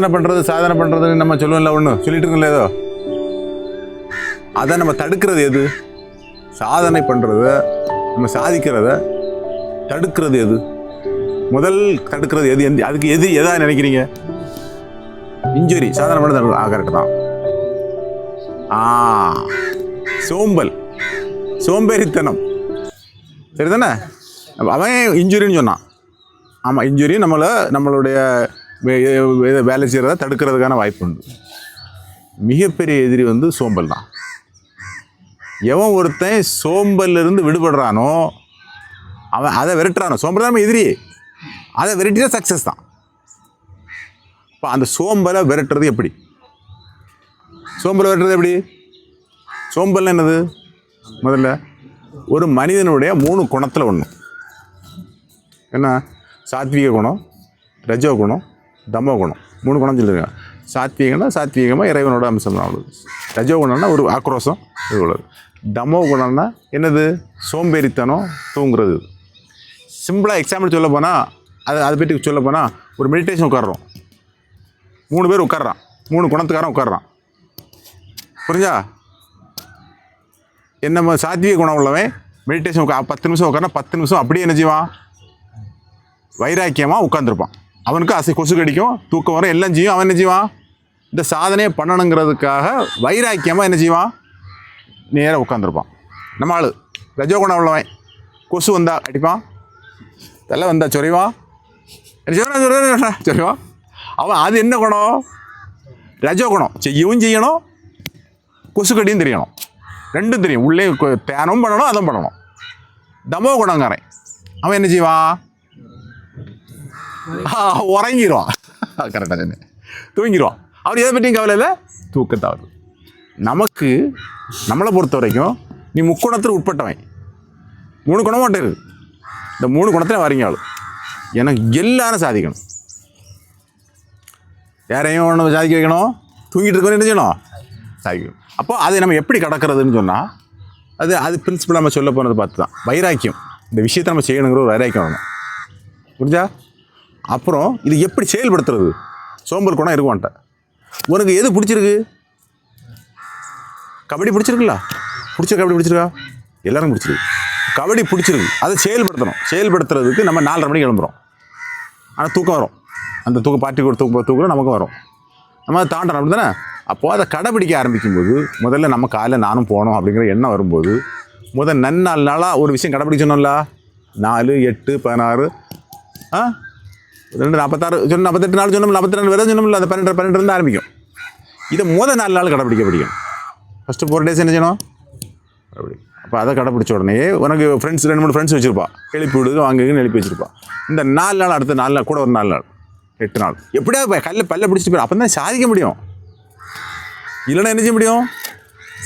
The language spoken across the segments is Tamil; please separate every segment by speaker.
Speaker 1: சாதனை பண்ணுறதுன்னு நம்ம சொல்லுவோம்ல, ஒன்று சொல்லிட்டு இருக்கோம்ல ஏதோ, அதை நம்ம தடுக்கிறது எது? சாதனை பண்ணுறத, நம்ம சாதிக்கிறத தடுக்கிறது எது? முதல் தடுக்கிறது எது? அதுக்கு எதா நினைக்கிறீங்க? இன்ஜுரி. சாதனை பண்ண கரெக்டு தான். சோம்பல், சோம்பேறித்தனம், சரிதானே? அவன் இன்ஜுரின்னு சொன்னான். ஆமாம், இன்ஜுரி நம்மளுடைய வேலை செய்கிறத தடுக்கிறதுக்கான வாய்ப்பு உண்டு. மிகப்பெரிய எதிரி சோம்பல் தான். எவன் ஒருத்தன் சோம்பல்லிருந்து விடுபடுறானோ அவன் அதை விரட்டுறானோ, சோம்பல் தான் நம்ம எதிரி, அதை விரட்டினா சக்ஸஸ் தான். இப்போ அந்த சோம்பலை விரட்டுறது எப்படி? சோம்பலை விரட்டுறது எப்படி? சோம்பல் என்னது? முதல்ல ஒரு மனிதனுடைய 3 குணத்தில் ஒன்று என்ன? சாத்விக குணம், ரஜோ குணம், தமோ குணம். 3 குணம் சொல்லியிருக்காங்க. சாத்விகம்னா சாத்விகமாக இறைவனோட அம்சம் தான் உள்ளது. ரஜோ குணம்னா ஒரு ஆக்ரோஷம் இது உள்ளது. தமோ குணம்னா என்னது? சோம்பேறித்தனம், தூங்குறது. சிம்பிளாக எக்ஸாம்பிள் சொல்ல போனால், அதை பற்றி சொல்ல போனால், ஒரு மெடிடேஷன் உட்காடுறோம், 3 பேர் உட்காடுறான், 3 குணத்துக்காரன் உட்காடுறான், புரிஞ்சா? என்ன சாத்விக குணம் உள்ளவன் மெடிடேஷன் 10 நிமிஷம் உட்காரனா 10 நிமிஷம் அப்படியே என்ன செய்வான்? வைராக்கியமாக உட்காந்துருப்பான். அவனுக்கு கொசு கடிக்கும், தூக்கம் வரும், எல்லாம் செய்யும். அவன் என்ன செய்வான்? இந்த சாதனையை பண்ணணுங்கிறதுக்காக வைராக்கியமாக என்ன செய்வான்? நேராக உட்காந்துருப்பான். நம்ம ஆள் ரஜோகுணம் உள்ளவன் கொசு வந்தா அடிப்பான், தலை வந்தா சொறிவான், சொறிவான். அவன் அது என்ன குணம்? ரஜோகுணம். செய்யணும், கொசு கடியும் தெரியணும், ரெண்டும் தெரியும். உள்ளே தியானமும் பண்ணணும், அதுவும் பண்ணணும். தமோ குணங்காரன் அவன் என்ன செய்வான்? உறங்கிடுவான். கரெக்டாக தானே? தூங்கிடுவான். அவர் எதை பற்றியும் கவலை இல்லை, தூக்கத்தாவது. நம்மளை பொறுத்த வரைக்கும் நீ 3 குணத்தில் உட்பட்டவன். 3 குணம் மட்டும் இருக்குது. இந்த 3 குணத்தில் வரீங்க ஆள். எனக்கு எல்லாரும் சாதிக்கணும், யாரையும் ஒன்று சாதிக்க வைக்கணும். தூங்கிட்டு இருக்கணும், என்ன செய்யணும்? சாதிக்கணும். அப்போ அதை நம்ம எப்படி கடக்கிறதுன்னு சொன்னால், அது பிரின்சிபல் நம்ம சொல்ல போனது பார்த்து தான். வைராக்கியம், இந்த விஷயத்தை நம்ம செய்யணுங்கிற ஒரு வைராக்கியம் வரணும், புரிஞ்சா? அப்புறம் இது எப்படி செயல்படுத்துறது? சோம்பல் குணம் இருக்குவான்ட்ட. உனக்கு எது பிடிச்சிருக்கு? கபடி பிடிச்சிருக்குல்ல? கபடி பிடிச்சிருக்கா? எல்லாரும் பிடிச்சிருக்கு. கபடி பிடிச்சிருக்கு, அதை செயல்படுத்தணும். செயல்படுத்துறதுக்கு நம்ம 4:30 மணிக்கு கிளம்புறோம். ஆனால் தூக்கம் வரும். அந்த பார்ட்டி கூட தூக்கம் நமக்கும் வரும். நம்ம அதை தாண்டணும், அப்படி தானே? அப்போது அதை கடைப்பிடிக்க ஆரம்பிக்கும்போது, முதல்ல நம்ம காலையில் நானும் போகணும் அப்படிங்கிற எண்ணம் வரும்போது, நன்னாள் நாளாக ஒரு விஷயம் கடைப்பிடிக்க சொன்னோம்ல. 4, 8, 16, 2, 46 சொன்ன 48 நாள் சொன்னோம், 42 வேறு சொன்னோம்ல. அந்த 12 ஆரம்பிக்கும். இதை 4 நாள் கடைப்பிடிக்க பிடிக்கும். ஃபஸ்ட்டு 4 days என்ன செய்யணும்? அப்படி. அப்போ அதை கடைப்பிடிச்ச உடனே உனக்கு ஃப்ரெண்ட்ஸ் 2-3 ஃப்ரெண்ட்ஸ் வச்சுருப்பா, எழுப்பி விடுது வாங்குன்னு எழுப்பி வச்சுருப்பா. இந்த 4 நாள், அடுத்த 4 நாள் கூட ஒரு 4 நாள், 8 நாள் எப்படியா பல்ல பிடிச்சிட்டு போயிடும். அப்போ தான் சாதிக்க முடியும். இல்லைன்னா என்ன செய்ய முடியும்?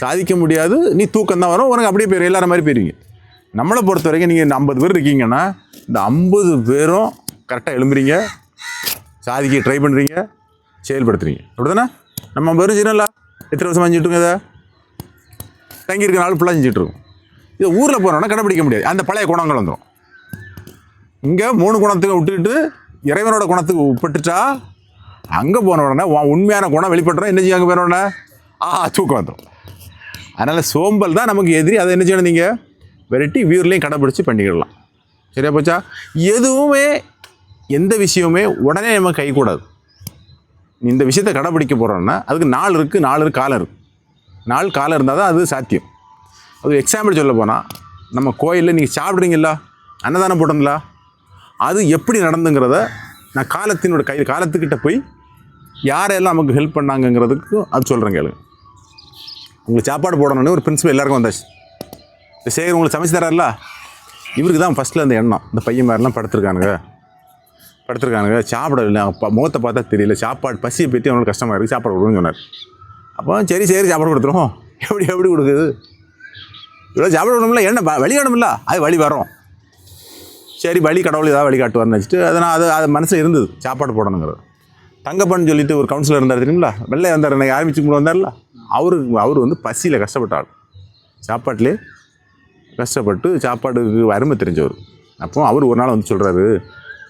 Speaker 1: சாதிக்க முடியாது. நீ தூக்கம் தான் வரும், உனக்கு அப்படியே போயிடும், எல்லாரும் மாதிரி போயிருவீங்க. நம்மளை பொறுத்த வரைக்கும் நீங்கள் 50 பேர் இருக்கீங்கன்னா, இந்த 50 பேரும் கரெக்டாக எழும்புறீங்க, சாதிக்க ட்ரை பண்ணுறீங்க, செயல்படுத்துறீங்க, அப்படி தானே? நம்ம 50 பேரும் செய்யணும்ல. எத்தனை வருஷம் செஞ்சுட்ருக்கோம்? இதை தங்கியிருக்க நாள் ஃபுல்லாக செஞ்சுட்ருக்கோம். இதை ஊரில் போனோன்னா கடைப்பிடிக்க முடியாது. அந்த பழைய குணங்கள் வந்துடும். இங்கே 3 குணத்துக்கு விட்டுக்கிட்டு இறைவனோட குணத்துக்கு உட்பட்டுட்டா, அங்கே போன உடனே உண்மையான குணம் வெளிப்பட்டுறோம். என்ன செய்யும்? அங்கே போன உடனே தூக்கம் வந்துடும். அதனால் சோம்பல் தான் நமக்கு எதிரி. அதை என்ன செய்யணும்? நீங்கள் வெரைட்டி வியூர்லேயும் கடைப்பிடிச்சி பண்ணிக்கிடலாம். சரியா போச்சா? எதுவுமே, எந்த விஷயமுமே உடனே நம்ம கைக்கூடாது. இந்த விஷயத்தை கடைப்பிடிக்க போகிறோன்னா அதுக்கு நாள் இருக்குது, காலம் இருக்குது. காலம் இருந்தால் தான் அது சாத்தியம். அது எக்ஸாம்பிள் சொல்ல போனால், நம்ம கோயிலில் நீங்கள் சாப்பிட்றீங்களா, அன்னதானம் போட்டோங்களா, அது எப்படி நடந்துங்கிறத நான் காலத்துக்கிட்ட போய் யாரெல்லாம் நமக்கு ஹெல்ப் பண்ணாங்கங்கிறதுக்கு அது சொல்கிறேன் கேளுங்க. உங்களுக்கு சாப்பாடு போடணுன்னு ஒரு பிரின்சிபல் எல்லாருக்கும் வந்தாச்சு. இந்த சேகர் உங்களுக்கு சமைச்சு தராருல, இவருக்கு தான் ஃபஸ்ட்டில் அந்த எண்ணம். இந்த பையன் மாதிரிலாம் படுத்துருக்கானுங்க, சாப்பிட இல்லை, முகத்தை பார்த்தா தெரியல, சாப்பாடு பசியை பற்றி அவங்களுக்கு கஷ்டமாக இருக்குது, சாப்பாடு கொடுக்குன்னு சொன்னார். அப்போ சரி சாப்பாடு கொடுத்துருவோம். எப்படி கொடுக்குது? இவ்வளோ சாப்பாடு கொடுக்கணும்ல, என்ன வழி வேணும்ல, அது வழி வரும். சரி, வழி கடவுள் ஏதாவது வழி காட்டுவார்னு வச்சுட்டு அது மனசில் இருந்தது, சாப்பாடு போடணுங்கிறது. தங்கப்பன்னு சொல்லிட்டு ஒரு கவுன்சிலர் இருந்தார் தெரியுங்களா, வெள்ளை வந்தார், எனக்கு ஆரம்பிச்சு வந்தார்ல, அவர் பசியில் கஷ்டப்பட்டாள், சாப்பாட்டிலே கஷ்டப்பட்டு சாப்பாடுக்கு அருமை தெரிஞ்சவர். அப்போ அவர் ஒரு நாள் சொல்கிறாரு,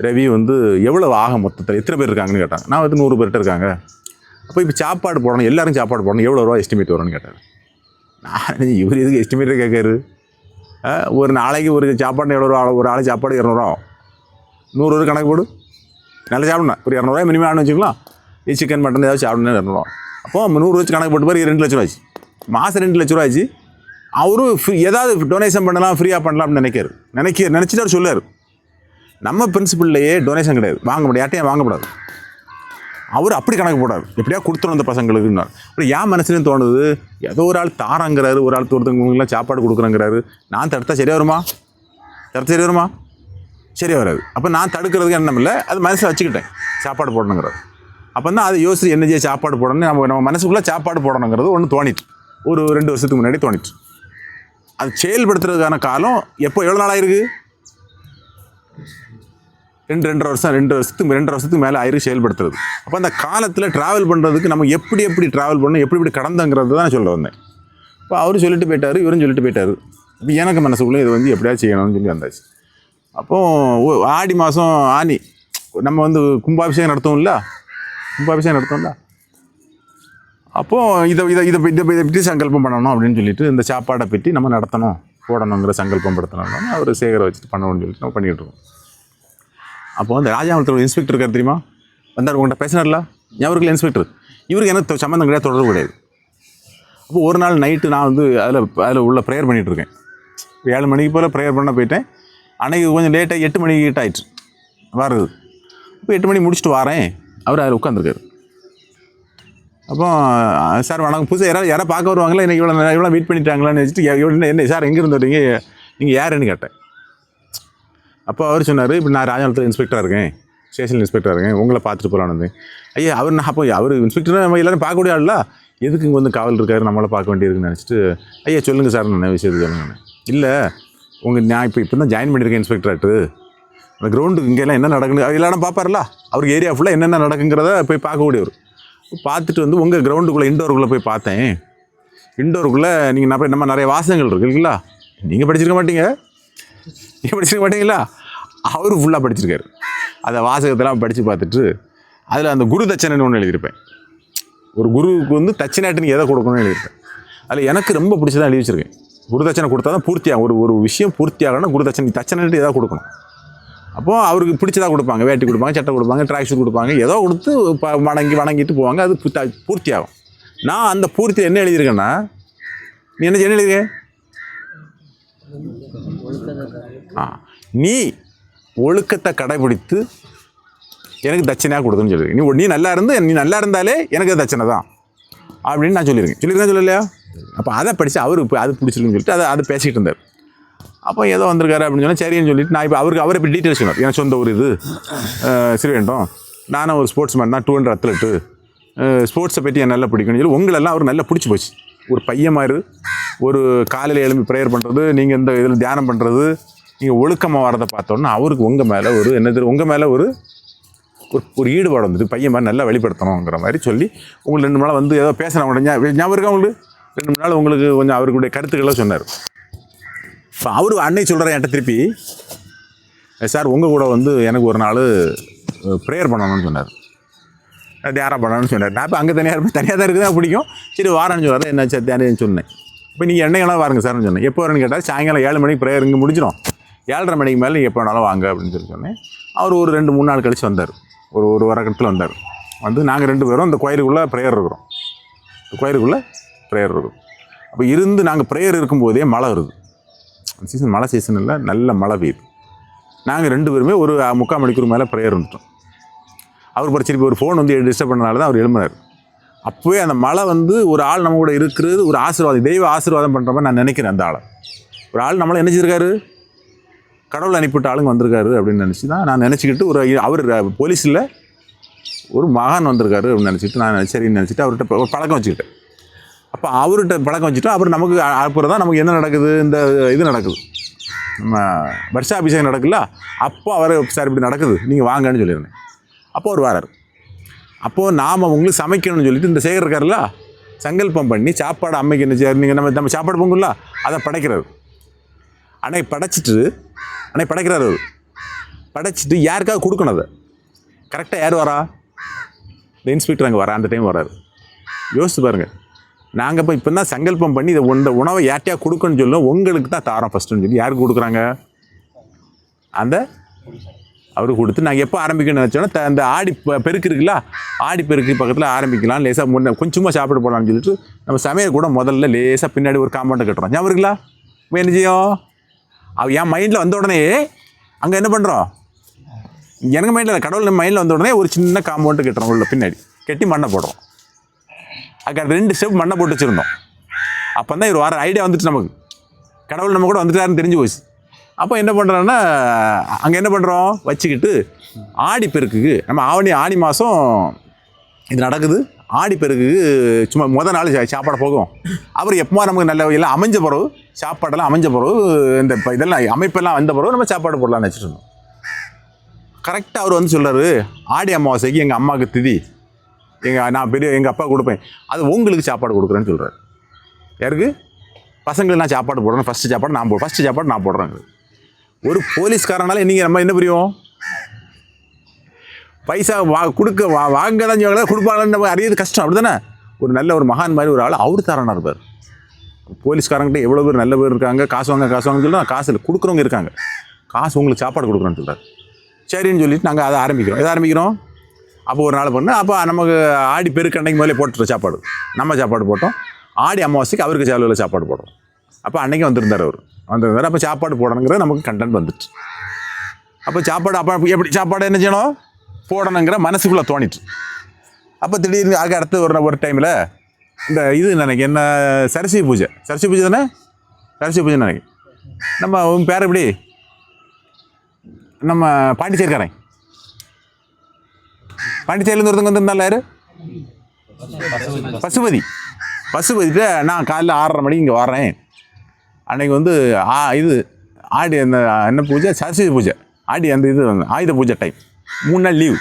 Speaker 1: ரவி வந்து எவ்வளோ ஆகும் மொத்தத்தில் எத்தனை பேர் இருக்காங்கன்னு கேட்டாங்க. நான் வந்து 100 பேர்கிட்ட இருக்காங்க. அப்போ இப்போ சாப்பாடு போடணும், எல்லாரும் சாப்பாடு போடணும், எவ்வளோ ரூபா எஸ்டிமேட் வரும்னு கேட்டார். நான் இவர் எதுக்கு எஸ்டிமேட்டே கேட்காரு? ஒரு நாளைக்கு ஒரு சாப்பாடு எவ்வளோ ரூபா? ஒரு ஆள் சாப்பாடு 200 ஆகும். 100 கணக்கு போடு, நல்லா சாப்பிடணும். ஒரு 200 மினிமம் ஆகணும்னு வச்சுக்கலாம். சிக்கன் மட்டன் ஏதாவது சாப்பிடணும் 200. அப்போ 100 வச்சு கணக்கு போட்டு பாரு, 2 லட்ச ரூபா ஆச்சு. மாதம் 2 லட்ச ரூபா ஆச்சு. அவரும் ஏதாவது டொனேஷன் பண்ணலாம், ஃப்ரீயாக பண்ணலாம் அப்படின்னு நினச்சிட்டு அவர் சொல்லார். நம்ம பிரின்சிபல்லையே டொனேஷன் கிடையாது, வாங்க முடியாது, யார்ட்டையும் வாங்கக்கூடாது. அவர் அப்படி கணக்கு போடார், எப்படியா கொடுத்துரும் அந்த பசங்களுக்குன்னார். அப்படி என் மனசுலேயும் தோணுது, ஏதோ ஒரு ஆள் தாராங்கிறாரு, ஒரு ஆள் ஒருத்தவங்களுக்குலாம் சாப்பாடு கொடுக்குறேங்கிறாரு. நான் தடுத்தா சரியாக வருமா? சரியாக வருமா? சரியாக வராது. அப்போ நான் தடுக்கிறதுக்கு எண்ணம் இல்லை, அது மனசில் வச்சுக்கிட்டேன் சாப்பாடு போடணுங்கிறது. அப்போ தான் அதை யோசிச்சு என்ன செய்ய சாப்பாடு போடணும், நம்ம மனசுக்குள்ளே சாப்பாடு போடணுங்கிறது ஒன்று தோணிட்டு, ஒரு 2 வருஷத்துக்கு முன்னாடி தோணிட்டு. அது செயல்படுத்துறதுக்கான காலம் எப்போ எவ்வளோ நாள் ஆயிருக்கு? 2 வருஷத்துக்கு மேலே ஆயிருக்கு செயல்படுத்துறது. அப்போ அந்த காலத்தில் ட்ராவல் பண்ணுறதுக்கு நம்ம எப்படி ட்ராவல் பண்ணணும், எப்படி கடந்தங்கிறது தான் சொல்ல வந்தேன். இப்போ அவரும் சொல்லிட்டு போயிட்டார், இவரும் சொல்லிட்டு போயிட்டார். இப்போ எனக்கு மனசுக்குள்ளே இது வந்து எப்படியா செய்யணும்னு சொல்லி வந்தாச்சு. அப்போது ஆடி மாதம் ஆனி நம்ம வந்து கும்பாபிஷேகம் நடத்துவோம்ல. அப்போது இதை பற்றி சங்கல்பம் பண்ணணும் அப்படின்னு சொல்லிட்டு, இந்த சாப்பாடை பற்றி நம்ம நடத்தணும், போடணுங்கிற சங்கல்பம் படுத்தணும்னா அவர் சேகரை வச்சுட்டு பண்ணணும்னு சொல்லிட்டு நம்ம பண்ணிகிட்டு இருக்கோம். அப்போ வந்து ராஜாமலத்தில் ஒரு இன்ஸ்பெக்டர் இருக்கார் தெரியுமா? வந்தார், உங்கள்கிட்ட பேசினார்ல, அவருக்கு இன்ஸ்பெக்டர். இவருக்கு எனக்கு சம்மந்தம் கிடையாது, தொடர்பு கிடையாது. அப்போ ஒரு நாள் நைட்டு நான் வந்து அதில் உள்ள ப்ரேயர் பண்ணிகிட்ருக்கேன். 7 மணிக்கு போல் ப்ரேயர் பண்ண போயிட்டேன். அன்றைக்கி கொஞ்சம் லேட்டாக 8 மணிக்கு ஆயிடுச்சு வருது. இப்போ 8 மணி முடிச்சுட்டு வரேன், அவர் அதில் உட்காந்துருக்காரு. அப்போ சார் வணக்கம், புதுசாக யாராவது பார்க்க வருவாங்களா, எனக்கு இவ்வளோ வெயிட் பண்ணிட்டாங்களான்னு வச்சுட்டு என்ன சார் எங்கேருந்து வரீங்க, நீங்கள் யாருன்னு கேட்டேன். அப்போ அவர் சொன்னார், இப்படி நான் ராஜாமலத்தில் இன்ஸ்பெக்டராக இருக்கேன், ஸ்டேஷன் இன்ஸ்பெக்டராக இருக்கேன், உங்களை பார்த்துட்டு போகலான்னு. ஐயா அவர் நான் அப்போ அவர் இன்ஸ்பெக்டர் நம்ம எல்லோரும் பார்க்கக்கூடிய ஆள்ல, எதுக்கு இங்கே வந்து காவல் இருக்காரு, நம்மளை பார்க்க வேண்டியிருக்குன்னு நினச்சிட்டு, ஐயா சொல்லுங்கள் சார், நான் விஷயத்துக்கு சொல்லுங்க. இல்லை நான் இப்போ தான் ஜாயின் பண்ணியிருக்கேன் இன்ஸ்பெக்டராட்டு, அந்த கிரவுண்டுக்கு இங்கெல்லாம் என்ன நடக்குது எல்லாரும் பார்ப்பார்ல, அவருக்கு ஏரியா ஃபுல்லாக என்னென்ன நடக்குங்கிறத போய் பார்க்கக்கூடியவர். பார்த்துட்டு வந்து உங்கள் கிரவுண்டுக்குள்ளே இண்டோருக்குள்ளே போய் பார்த்தேன். இண்டோருக்குள்ளே நீங்கள் நம்ம நிறைய வாசகங்கள் இருக்குது இல்லைங்களா, நீங்கள் படிச்சிருக்க மாட்டீங்களா, அவரு ஃபுல்லாக படிச்சிருக்காரு. அந்த வாசகத்தெல்லாம் படித்து பார்த்துட்டு அதில் அந்த குரு தட்சணைன்னு ஒன்று எழுதியிருப்பேன். ஒரு குருவுக்கு வந்து தட்சணையாட்டு நீங்கள் எதை கொடுக்கணும்னு எழுதியிருப்பேன். அதில் எனக்கு ரொம்ப பிடிச்சதான் எழுதி வச்சுருக்கேன். குரு தட்சணை கொடுத்தா தான் பூர்த்தியாகும், ஒரு விஷயம் பூர்த்தியாகனா குரு தட்சணைட்டு எதாவது கொடுக்கணும். அப்போது அவருக்கு பிடிச்சதாக கொடுப்பாங்க, வேட்டி கொடுப்பாங்க, சட்டை கொடுப்பாங்க, ட்ராக் ஷூட் கொடுப்பாங்க, ஏதோ கொடுத்து வணங்கிட்டு போவாங்க, அது பூர்த்தியாகும். நான் அந்த பூர்த்தியில் என்ன எழுதியிருக்கேன்னா, நீ என்ன எழுதியிருக்கேன், நீ ஒழுக்கத்தை கடைபிடித்து எனக்கு தட்சணையாக கொடுத்துன்னு சொல்லியிருக்கேன். நீ நல்லா இருந்தாலே எனக்கு தட்சணை தான் அப்படின்னு நான் சொல்லியிருக்கேன் சொல்லலையா? அப்போ அதை படித்து அவருக்கு அது பிடிச்சிருக்குன்னு சொல்லிட்டு அதை பேசிகிட்டு இருந்தார். அப்போ ஏதோ வந்திருக்காரு அப்படின்னு சொன்னால் சரின்னு சொல்லிட்டு நான் இப்போ அவரை இப்போ டீட்டெயில்ஸ் சொன்னார். எனக்கு சொந்த ஊர் இது ஸ்ரீவைகுண்டம், நானும் ஒரு ஸ்போர்ட்ஸ் மேன் தான், 200 அத்லெட்டு, ஸ்போர்ட்ஸை பற்றி எனக்கு நல்லா பிடிக்கும்னு சொல்லி உங்களெல்லாம் அவர் நல்லா பிடிச்சி போச்சு. ஒரு பையன் மாதிரி ஒரு காலையில் எழும்பி ப்ரேயர் பண்ணுறது, நீங்கள் இந்த இதில் தியானம் பண்ணுறது, நீங்கள் ஒழுக்கமாக வரதை பார்த்தோன்னா அவருக்கு உங்கள் மேலே ஒரு ஈடுபாடு வந்துட்டு, பையன் மாதிரி நல்லா வெளிப்படுத்தணுங்கிற மாதிரி சொல்லி உங்களுக்கு 2 நாள் வந்து ஏதோ பேசினா ஞாபகம் இருக்கா உங்களுக்கு? 2 நாள் உங்களுக்கு கொஞ்சம் அவருடைய கருத்துக்களை சொன்னார். இப்போ அவர் அன்னை சொல்கிற என்கிட்ட திருப்பி, சார் உங்கள் கூட வந்து எனக்கு ஒரு நாள் ப்ரேயர் பண்ணணும்னு சொன்னார், தியானம் பண்ணணும்னு சொன்னார். நான் இப்போ அங்கே தனியாக தான் இருக்குது, தான் பிடிக்கும், சரி வாரான்னு சொன்னார். என்ன தியானம் சொன்னேன். இப்போ நீங்கள் என்னைக்கெல்லாம் வாருங்க சார்னு சொன்னேன். எப்போ வரேன்னு கேட்டால் சாயங்காலம் 7 மணிக்கு ப்ரேயர் இங்கே முடிஞ்சிடும், 7:30 மணிக்கு மேலே நீங்கள் எப்போ வேணாலும் வாங்க அப்படின்னு சொல்லி சொன்னேன். அவர் ஒரு 2-3 நாள் கழித்து வந்தார், ஒரு வாரத்தில் வந்தார். வந்து நாங்கள் 2 பேரும் இந்த கோயிலுக்குள்ளே ப்ரேயர் இருக்கிறோம். அப்போ இருந்து நாங்கள் ப்ரேயர் இருக்கும்போதே மழை வருது. சீசன் மழை சீசன் இல்லை, நல்ல மழை பெய்யுது. நாங்கள் 2 பேருமே ஒரு 3/4 மணிக்கூர் மேலே ப்ரேயர் வந்துட்டோம். அவர் படிச்சிருப்பி ஒரு ஃபோன் வந்து டிஸ்டர்ப் பண்ணனால தான் அவர் எழும்பினார். அப்போவே அந்த மழை வந்து ஒரு ஆள் நம்ம கூட இருக்கிறது ஒரு ஆசீர்வாதம், தெய்வ ஆசீர்வாதம் பண்ணுற மாதிரி நான் நினைக்கிறேன். அந்த ஆளை ஒரு ஆள் நம்மளை நினச்சிருக்காரு, கடவுள் அனுப்பிவிட்ட ஆளுங்க வந்திருக்காரு அப்படின்னு நினச்சி தான் நான் நினச்சிக்கிட்டு, அவர் போலீஸில் ஒரு மகான் வந்திருக்காரு அப்படின்னு நினச்சிட்டு நான் சரின்னு நினச்சிட்டு அவர்கிட்ட பழக்கம் வச்சுக்கிட்டேன். அப்போ அவர்கிட்ட பழக்கம் வச்சுட்டு அவர் நமக்கு அப்புறம் தான் நமக்கு என்ன நடக்குது, இந்த இது நடக்குது, நம்ம வருஷாபிஷேகம் நடக்குல்ல, அப்போ அவர் சார் இப்படி நடக்குது நீங்கள் வாங்கன்னு சொல்லியிருந்தேன். அப்போ அவர் வரார். அப்போது நாம் உங்களுக்கு சமைக்கணும்னு சொல்லிட்டு இந்த சேகர் இருக்காருல்ல, சங்கல்பம் பண்ணி சாப்பாடு அம்மைக்கு என்ன செய்ய, நீங்கள் நம்ம சாப்பாடு பொங்குல்ல அதை படைக்கிறாரு. அன்னைக்கு படைக்கிறாரு. படைச்சிட்டு யாருக்காவது கொடுக்கணும் அதை. கரெக்டாக யார் வரா? இந்த இன்ஸ்பெக்டர் அங்கே வரா, அந்த டைம் வராரு. யோசிச்சு பாருங்கள். நாங்கள் இப்போ தான் சங்கல்பம் பண்ணி இந்த உணவை யார்ட்டையா கொடுக்கணும்னு சொல்லுவோம், உங்களுக்கு தான் தாரோம் ஃபஸ்ட்டுன்னு சொல்லி யாருக்கு கொடுக்குறாங்க? அந்த அவருக்கு கொடுத்து நாங்கள் எப்போ ஆரம்பிக்கணும்னு நினச்சோன்னா அந்த ஆடி பெருக்கு இருக்குல்ல, ஆடி பெருக்கு பக்கத்தில் ஆரம்பிக்கலாம், லேசாக முன்னே கொஞ்சமாக சாப்பிட போடலாம்னு சொல்லிட்டு நம்ம சமையல் கூட முதல்ல லேசாக பின்னாடி ஒரு காம்பவுண்டை கட்டுறோம். ஞாபகம் இருக்குங்களா? இப்போ என்ன செய்யும்? என் மைண்டில் வந்த உடனே அங்கே என்ன பண்ணுறோம்? எனக்கு மைண்டில் கடவுள் மைண்டில் வந்த உடனே ஒரு சின்ன காம்பவுண்டு கட்டுறோம், உள்ள பின்னாடி கட்டி மண்ணை போடுறோம். அதுக்கு 2 ஸ்டெப் மண்ணை போட்டு வச்சுருந்தோம். அப்போ தான் ஒரு வாரம் ஐடியா வந்துட்டு நமக்கு, கடவுள் நம்ம கூட வந்துட்டாருன்னு தெரிஞ்சு போச்சு. அப்போ என்ன பண்ணுறோன்னா அங்கே என்ன பண்ணுறோம் வச்சுக்கிட்டு ஆடி பெருக்குக்கு நம்ம ஆடி மாதம் இது நடக்குது. ஆடி பெருக்குக்கு சும்மா முதல் நாள் சாப்பாடு போகும். அப்புறம் எப்போ நமக்கு நல்ல எல்லாம் அமைஞ்ச பிறகு, சாப்பாடெல்லாம் அமைஞ்ச பிறகு, இந்த இதெல்லாம் அமைப்பெல்லாம் வந்த பிறகு நம்ம சாப்பாடு போடலாம்னு வச்சுட்டு இருந்தோம். கரெக்டாக அவர் வந்து சொல்கிறாரு, ஆடி அமாவாசைக்கு எங்கள் அம்மாவுக்கு திதி, நான் எங்கள் அப்பா கொடுப்பேன், அது உங்களுக்கு சாப்பாடு கொடுக்குறேன்னு சொல்கிறார். யாருக்கு? பசங்களுக்கு நான் சாப்பாடு போடுறேன், ஃபஸ்ட்டு சாப்பாடு நான் போடுறேன். ஒரு போலீஸ்காரனால நீங்கள் நம்ம என்ன புரியும்? பைசா வாங்க தான் சொல்ல கொடுப்பாங்கன்னு நம்ம அறியது கஷ்டம், அப்படி தானே? ஒரு நல்ல ஒரு மகான் மாதிரி ஒரு ஆள் அவர் தரானா இருப்பார். போலீஸ்காரங்கிட்ட எவ்வளோ பேர் நல்ல பேர் இருக்காங்க, காசு வாங்கன்னு சொல்லி காசு இல்லை கொடுக்குறவங்க இருக்காங்க. காசு உங்களுக்கு சாப்பாடு கொடுக்குறேன்னு சொல்கிறார். சரின்னு சொல்லிட்டு நாங்கள் அதை ஆரம்பிக்கிறோம். அப்போ ஒரு நாள் பண்ணு, அப்போ நமக்கு ஆடி பெருக்கு அன்னைக்கு முதலே போட்டுற சாப்பாடு, நம்ம சாப்பாடு போட்டோம். ஆடி அமாவாசைக்கு அவருக்கு செலவில் சாப்பாடு போடுறோம். அப்போ அன்றைக்கி வந்திருந்தார். அப்போ சாப்பாடு போடணுங்கிற நமக்கு கண்டென்ட் வந்துட்டு, அப்போ சாப்பாடு அப்போ எப்படி சாப்பாடு என்ன செய்யணும் போடணுங்கிற மனசுக்குள்ளே தோணிட்டு. அப்போ திடீர்னு அடுத்து ஒரு டைமில் இந்த இது நினைக்க என்ன சரஸ்வதி பூஜை தானே? சரஸ்வதி பூஜை நினைக்க நம்ம உன் பேர் எப்படி? நம்ம பாண்டிச்சேரிக்காரன், பாண்டிச்சேரியிலேருந்து ஒருத்தங்க வந்திருந்தால யார்? பசுபதிட்ட நான் காலைல 6:30 மணிக்கு இங்கே வரேன். அன்றைக்கி வந்து இது ஆடி அந்த என்ன பூஜை? சரஸ்வதி பூஜை. ஆடி அந்த இது ஆயுத பூஜை டைம், 3 நாள் லீவு.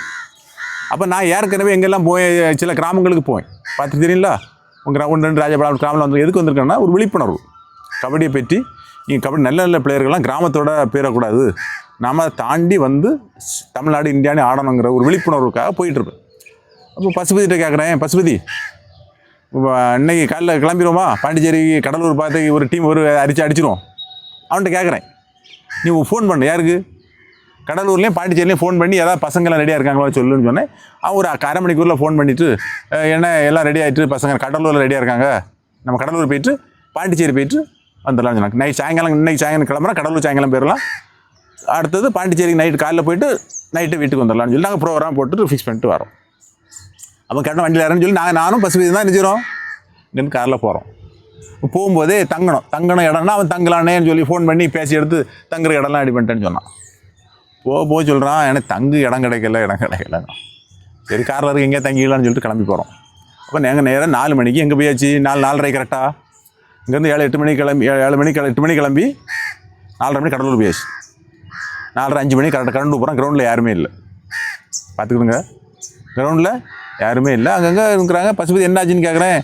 Speaker 1: அப்போ நான் ஏற்கனவே எங்கெல்லாம் போய் சில கிராமங்களுக்கு போவேன், பார்த்து தெரியுங்களா? உங்கள் 1-2 ராஜபாளையம் கிராமில் வந்து எதுக்கு வந்திருக்கேன்னா ஒரு விழிப்புணர்வு. கபடியை பற்றி நீங்கள் கபடி நல்ல பிளேயர்கள்லாம் கிராமத்தோட பேரக்கூடாது, நாம் தாண்டி வந்து தமிழ்நாடு இந்தியானே ஆடணுங்கிற ஒரு விழிப்புணர்வுக்காக போயிட்டுருப்பேன். அப்போ பசுபதிகிட்ட கேட்குறேன், பசுபதி இன்னைக்கு காலைல கிளம்பிடுவோமா? பாண்டிச்சேரி கடலூர் பார்த்து ஒரு டீம் அடிச்சிடும். அவன்கிட்ட கேட்குறேன், நீ ஃபோன் பண்ண யாருக்கு? கடலூர்லேயும் பாண்டிச்சேரிலையும் ஃபோன் பண்ணி ஏதாவது பசங்களாம் ரெடியாக இருக்காங்களோ சொல்லுன்னு சொன்னேன். அவன் ஒரு 1/2 மணிக்கூரில் ஃபோன் பண்ணிவிட்டு என்ன எல்லாம் ரெடி ஆகிட்டு பசங்க கடலூரில் ரெடியாக இருக்காங்க, நம்ம கடலூர் போயிட்டு பாண்டிச்சேரி போயிட்டு வந்துடலாம்னு சொன்னாங்க. இன்னைக்கு சாயங்காலம் கிளம்புறோம், கடலூர் சாயங்காலம் போயிடலாம். அடுத்தது பாண்டிச்சேரிக்கு நைட்டு காலையில் போயிட்டு நைட்டு வீட்டுக்கு வந்துடலாம்னு சொல்லி நாங்கள் ப்ரோக்ராம் போட்டுட்டு ஃபிக்ஸ் பண்ணிட்டு வரோம். அப்போ கரெக்டாக வண்டியில் இறன்னு சொல்லி நானும் பசுபதி தான் நினைச்சிடும் இங்கேருந்து காரில் போகிறோம். போகும்போதே தங்கணும் இடம்னா அவன் தங்கலானேன்னு சொல்லி ஃபோன் பண்ணி பேசி எடுத்து தங்குற இடம்லாம் ரெடி பண்ணிட்டேன்னு சொன்னான். போக சொல்கிறான், எனக்கு தங்கு இடம் கிடைக்கல. சரி காரில் இருக்கு எங்கேயா தங்கிக்கலான்னு சொல்லிட்டு கிளம்பி போகிறோம். அப்போ நாங்கள் நேராக 4 மணிக்கு எங்கே போயாச்சு? 4:30 கரெக்டாக இங்கேருந்து 7-8 மணிக்கு கிளம்பி 8 மணிக்கு கிளம்பி 4:30 மணிக்கு கடலூர் போயாச்சு. 4:30-5 மணிக்கு கரெக்டாக கடலூர் போகிறோம். கிரவுண்டில் யாருமே இல்லை, பார்த்துக்கிடுங்க. கிரவுண்டில் யாருமே இல்லை. அங்கங்கே இருக்கிறாங்க. பசுபதி என்னாச்சுன்னு கேட்குறேன்.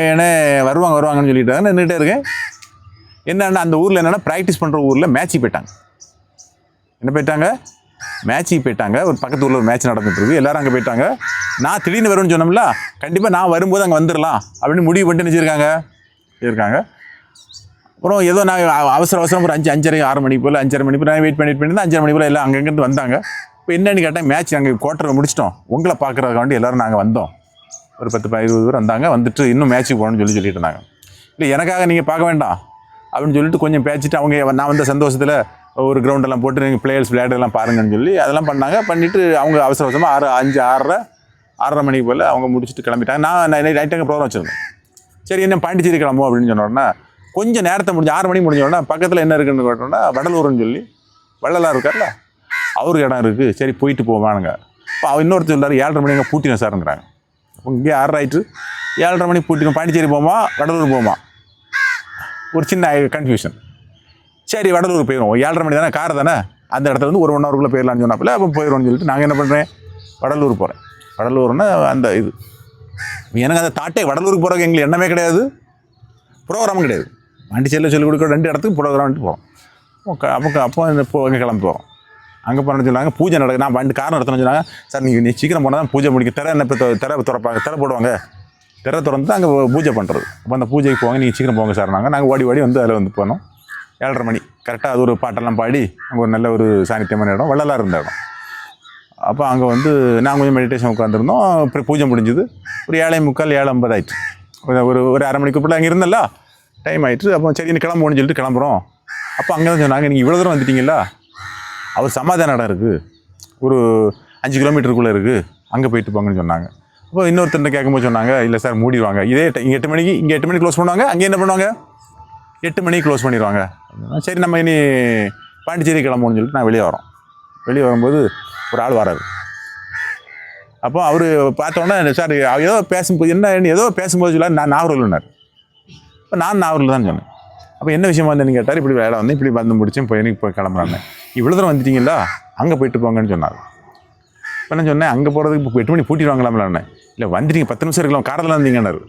Speaker 1: ஏன்னா வருவாங்கன்னு சொல்லிட்டாங்க. நின்றுட்டே இருக்கேன். என்னென்னா அந்த ஊரில் என்னென்னா ப்ராக்டிஸ் பண்ணுற ஊரில் மேட்ச்சுக்கு போயிட்டாங்க. என்ன போயிட்டாங்க? மேட்ச்சுக்கு போயிட்டாங்க. ஒரு பக்கத்து ஊரில் ஒரு மேட்ச் நடந்துட்டுருக்கு, எல்லோரும் அங்கே போயிட்டாங்க. நான் திடீர்னு வருவேன்னு சொன்னோம்ல, கண்டிப்பாக நான் வரும்போது அங்கே வந்துடலாம் அப்படின்னு முடிவு பண்ணிட்டு நினச்சிருக்காங்க. அப்புறம் ஏதோ நான் அவசரம் ஒரு 5:30-6 மணிக்கு போல் 5:30 மணி போல் நான் வெயிட் பண்ணிட்டு 5:30 மணி போல் எல்லாம் அங்கேருந்து வந்தாங்க. இப்போ என்னென்னு கேட்டால் மேட்ச் அங்கே குவார்ட்டரில் முடிச்சிட்டோம், உங்களை பார்க்குறதுக்காண்டி எல்லோரும் நாங்கள் வந்தோம். ஒரு 10-20 பேர் வந்தாங்க. வந்துட்டு இன்னும் மேட்ச்சுக்கு போகணும்னு சொல்லிட்டு இருந்தாங்க. இல்லை எனக்காக நீங்கள் பார்க்க வேண்டாம் அப்படின்னு சொல்லிட்டு கொஞ்சம் பேசிட்டு அவங்க நான் வந்த சந்தோஷத்தில் ஒரு கிரவுண்டெல்லாம் போட்டு நீங்கள் பிளேயர்ஸ் விளையாடெல்லாம் பாருங்கன்னு சொல்லி அதெல்லாம் பண்ணாங்க. பண்ணிவிட்டு அவங்க அவசரமாக 6:30 மணிக்கு போல் அவங்க முடிச்சுட்டு கிளம்பிட்டாங்க. நான் நைட் அங்கே ப்ரோக்ராம் வச்சுருந்தேன். சரி என்ன பாண்டிச்சேரி கிளம்பும் அப்படின்னு சொன்னோன்னா கொஞ்சம் நேரத்தை 6 மணிக்கு முடிஞ்சோடனே பக்கத்தில் என்ன இருக்குதுன்னு கேட்டோன்னா வடலூர்னு சொல்லி வள்ளலார் இருக்கார்ல, அவருக்கு இடம் இருக்குது. சரி போயிட்டு போவானுங்க. இப்போ இன்னொருத்தர் சொல்கிறார் 7:30 மணி அங்கே பூட்டினோம் சார்ங்கிறாங்க. அப்போ இங்கே 6 ஆகிட்டு 7:30 மணிக்கு பூட்டினோம். பாண்டிச்சேரி போமா வடலூர் போமா? ஒரு சின்ன கன்ஃபியூஷன். சரி வடலூர் போயிடுவோம், 7:30 மணி தானே, கார் தானே, அந்த இடத்துல வந்து ஒரு 1 ஹவருக்குள்ளே போயிடலான்னு சொன்னாப்பில். அப்போ போயிடுவோம்னு சொல்லிட்டு நாங்கள் என்ன பண்ணுறேன், வடலூர் போகிறேன். வடலூர்னா அந்த இது எனக்கு அந்த தாட்டே வடலூருக்கு போகிறதுக்கு எங்களுக்கு எண்ணமே கிடையாது, ப்ரோக்ராமும் கிடையாது. பாண்டிச்சேரியில் சொல்லிக் கொடுக்குற 2 இடத்துக்கு ப்ரோக்ராம்ட்டு போகிறோம். அப்போ இங்கே கிளம்பி போகிறோம். அங்கே போனோன்னு சொன்னாங்க பூஜை நடக்குது. நான் வண்டி கார் நடத்தணும்னு சொன்னாங்க. சார் நீ சீக்கிரம் போனால் தான் பூஜை முடிக்கும். திரை என்ன இப்போ திரை திறப்பாங்க, திரை போடுவாங்க. திரை திறந்து தான் அங்கே பூஜை பண்ணுறது. அப்போ அந்த பூஜைக்கு போவாங்க, நீங்கள் சீக்கிரம் போங்க சார். நாங்கள் ஓடி வந்து அதில் வந்து போனோம். 7:30 மணி கரெக்டாக. அது ஒரு பாட்டெல்லாம் பாடி அங்கே ஒரு நல்ல ஒரு சாநித்தியமான இடம், வள்ளலார் இருந்த இடம். அப்போ அங்கே வந்து நாங்கள் கொஞ்சம் மெடிடேஷன் உட்காந்துருந்தோம். அப்புறம் பூஜை முடிஞ்சுது. ஒரு 7:45 7:50 ஆயிடுச்சு. ஒரு அரை மணிக்குள்ள அங்கே இருந்தல்ல, டைம் ஆயிடுச்சு. அப்போ சரி நீ கிளம்புன்னு சொல்லிட்டு கிளம்புறோம். அப்போ அங்கே தான் சொன்னாங்க, நீங்கள் இவ்வளோ தூரம் வந்துட்டீங்களா, அவர் சமாதான இடம் இருக்குது, ஒரு 5 கிலோமீட்டருக்குள்ளே இருக்குது, அங்கே போயிட்டு போங்கன்னு சொன்னாங்க. அப்போ இன்னொருத்தர் கேட்கும்போது சொன்னாங்க, இல்லை சார் மூடிடுவாங்க. இதே இங்கே 8 மணிக்கு, இங்கே 8 மணிக்கு க்ளோஸ் பண்ணுவாங்க. அங்கே என்ன பண்ணுவாங்க, 8 மணிக்கு க்ளோஸ் பண்ணிடுவாங்க. சரி நம்ம இனி பாண்டிச்சேரி கிளம்புன்னு சொல்லிட்டு நான் வெளியே வரோம். வெளியே வரும்போது ஒரு ஆள் வராரு. அப்போ அவர் பார்த்தோன்னே, சார் ஏதோ பேசும்போது ஏதோ பேசும்போது சொல்ல, நான் நாகூரில்னார். இப்போ நான் நாகூரில் தான் சொன்னேன். அப்போ என்ன விஷயமா இருந்தேன்னு கேட்டார். இப்படி வேலை வந்து இப்படி வந்து முடிச்சேன், போய் கிளம்புறாங்க. இவ்வளோ தூரம் வந்துட்டீங்களா, அங்கே போயிட்டு போங்கன்னு சொன்னார். இப்போ நான் சொன்னேன், அங்கே போகிறதுக்கு இப்போ 8 மணி பூட்டிடுவாங்களாம்லான்னு. இல்லை வந்துட்டீங்க, 10 நிமிஷம் இருக்கலாம், காரில் வந்தீங்கன்னாரு.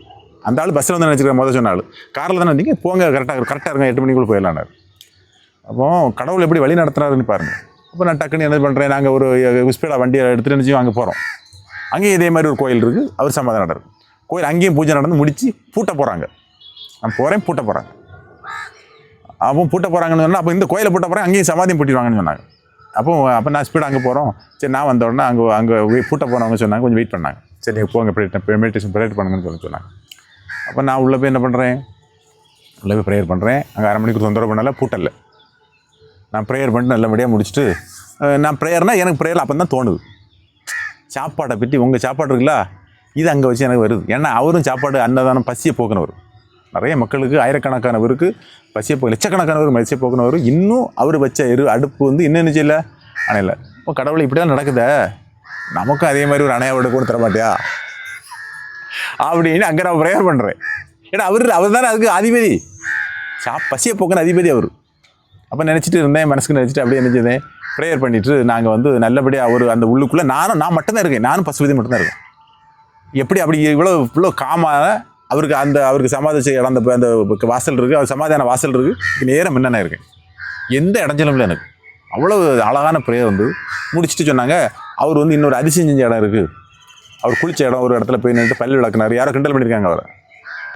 Speaker 1: அந்த ஆள் பஸ்ஸில் வந்து நினச்சிக்கிறேன், முதல் சொன்ன ஆள். காரில் தானே வந்தீங்க, போங்க, கரெக்டாக இருங்க, 8 மணிக்குள்ளே போயிடலான்னாரு. அப்போ கடவுள் எப்படி வழி நடத்துறாருன்னு பாருங்கள். அப்போ நான் டக்குன்னு என்ன பண்ணுறேன், நாங்கள் ஒரு ஸ்பீடாக வண்டியை எடுத்துகிட்டு நினச்சி அங்கே போகிறோம். அங்கேயும் இதே மாதிரி ஒரு கோயில் இருக்குது, அவர் சமாதானம் நடக்கும் கோயில். அங்கேயும் பூஜை நடந்து முடித்து பூட்ட போகிறாங்க. நான் போகிறேன், பூட்ட போகிறாங்க. அப்போ பூட்ட போகிறாங்கன்னு சொன்னால், அப்போ இந்த கோயிலை பூட்ட போகிறேன், அங்கேயும் சமாதியம் பூட்டிடுவாங்கன்னு சொன்னாங்க. அப்போ நான் ஸ்பீடாக அங்கே போகிறோம். சரி நான் வந்த உடனே அங்கே பூட்ட போனவங்க சொன்னாங்க, கொஞ்சம் வெயிட் பண்ணாங்க. சரி நீங்கள் போங்க, மெடிடேஷன் ப்ரேயர் பண்ணுங்கன்னு சொன்னாங்க. அப்போ நான் உள்ளே போய் என்ன பண்ணுறேன், உள்ளே போய் ப்ரேயர் பண்ணுறேன். அங்கே அரை மணிக்கு தொந்தரவு பண்ணல, பூட்டலை. நான் ப்ரேயர் பண்ணிட்டு நல்லபடியாக முடிச்சுட்டு, நான் ப்ரேயர்னால் எனக்கு ப்ரேயர் அப்போ தான் தோணுது, சாப்பாட்டை பற்றி உங்கள் சாப்பாடு இருக்குல்ல, இது அங்கே வச்சு எனக்கு வருது. ஏன்னா அவரும் சாப்பாடு அன்னதானம் பசியை போக்குனவர். நிறைய மக்களுக்கு ஆயிரக்கணக்கானவருக்கு பசியை லட்சக்கணக்கானவர் பசியை போக்குனவர். இன்னும் அவர் வச்ச அடுப்பு வந்து இன்னும் என்ன செய்யலை, அணையில. இப்போ கடவுளை இப்படி தான் நடக்குதே, நமக்கும் அதே மாதிரி ஒரு அணையாவோட கூட தர மாட்டியா அப்படின்னு அங்கே நான் ப்ரேயர் பண்ணுறேன். ஏன்னா அவர் தானே அதுக்கு அதிபதி, பசியை போக்குன அதிபதி அவர். அப்போ நினச்சிட்டு இருந்தேன், மனசுக்கு நினச்சிட்டு அப்படியே நினச்சதேன். ப்ரேயர் பண்ணிவிட்டு நாங்கள் வந்து நல்லபடியாக அவர் அந்த உள்ளுக்குள்ளே நான் மட்டும்தான் இருக்கேன், நானும் பசுபதி மட்டும்தான் இருக்கேன். எப்படி அப்படி இவ்வளோ காமாக அவருக்கு சமாதி இடம் அந்த வாசல் இருக்குது, அவர் சமாதியான வாசல் இருக்குது, நேரம் என்னென்ன இருக்கேன், எந்த இடைஞ்சலும் இல்லை எனக்கு. அவ்வளோ அழகான ப்ரேயர் வந்து முடிச்சுட்டு சொன்னாங்க, அவர் வந்து இன்னொரு அதிசயம் செஞ்ச இடம் இருக்குது, அவர் குளிச்ச இடம், ஒரு இடத்துல போய் நின்று பல்லு விளக்குனார். யாரோ கிண்டல் பண்ணியிருக்காங்க அவரை,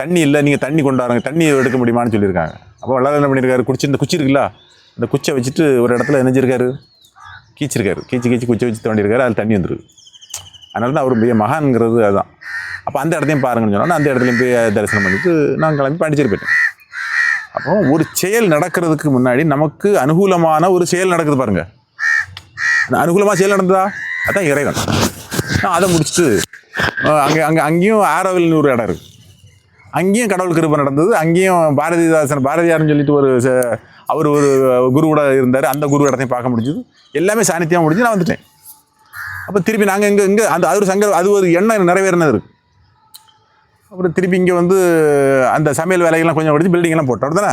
Speaker 1: தண்ணி இல்லை நீங்கள் தண்ணி கொண்டாடுங்க, தண்ணி எடுக்க முடியுமான்னு சொல்லியிருக்காங்க. அப்போ எல்லாரும் என்ன பண்ணியிருக்காரு, இந்த குச்சி இருக்குல்ல, அந்த குச்சை வச்சுட்டு ஒரு இடத்துல நினைஞ்சிருக்காரு, கீச்சு குச்சை வச்சு தோண்டியிருக்காரு, அதில் தண்ணி வந்துருக்கு. அதனால தான் அவர் பெரிய மகான்ங்கிறது அதுதான். அப்போ அந்த இடத்தையும் பாருங்கன்னு சொன்னால் அந்த இடத்துலையும் போய் தரிசனம் பண்ணிவிட்டு நான் கிளம்பி பாண்டிச்சேரி போயிட்டேன். அப்போ ஒரு செயல் நடக்கிறதுக்கு முன்னாடி நமக்கு அனுகூலமான ஒரு செயல் நடக்குது பாருங்கள். அந்த அனுகூலமாக செயல் நடந்ததா, அதுதான் இறைவன். நான் அதை முடிச்சுட்டு அங்கேயும் ஆரோவில்னு ஒரு இடம் இருக்குது, அங்கேயும் கடவுள் கிருபை நடந்தது. அங்கேயும் பாரதியார்னு சொல்லிட்டு அவர் ஒரு குருவோட இருந்தார், அந்த குரு இடத்தையும் பார்க்க முடிஞ்சது. எல்லாமே சாநித்தியமாக முடிஞ்சு நான் வந்துட்டேன். அப்போ திருப்பி நாங்கள் இங்கே அது ஒரு எண்ணம் நிறைவேறினது இருக்குது. அப்புறம் திருப்பி இங்கே வந்து அந்த சமையல் வேலைகள்லாம் கொஞ்சம் முடிச்சு பில்டிங்கெல்லாம் போட்டோம் தானே.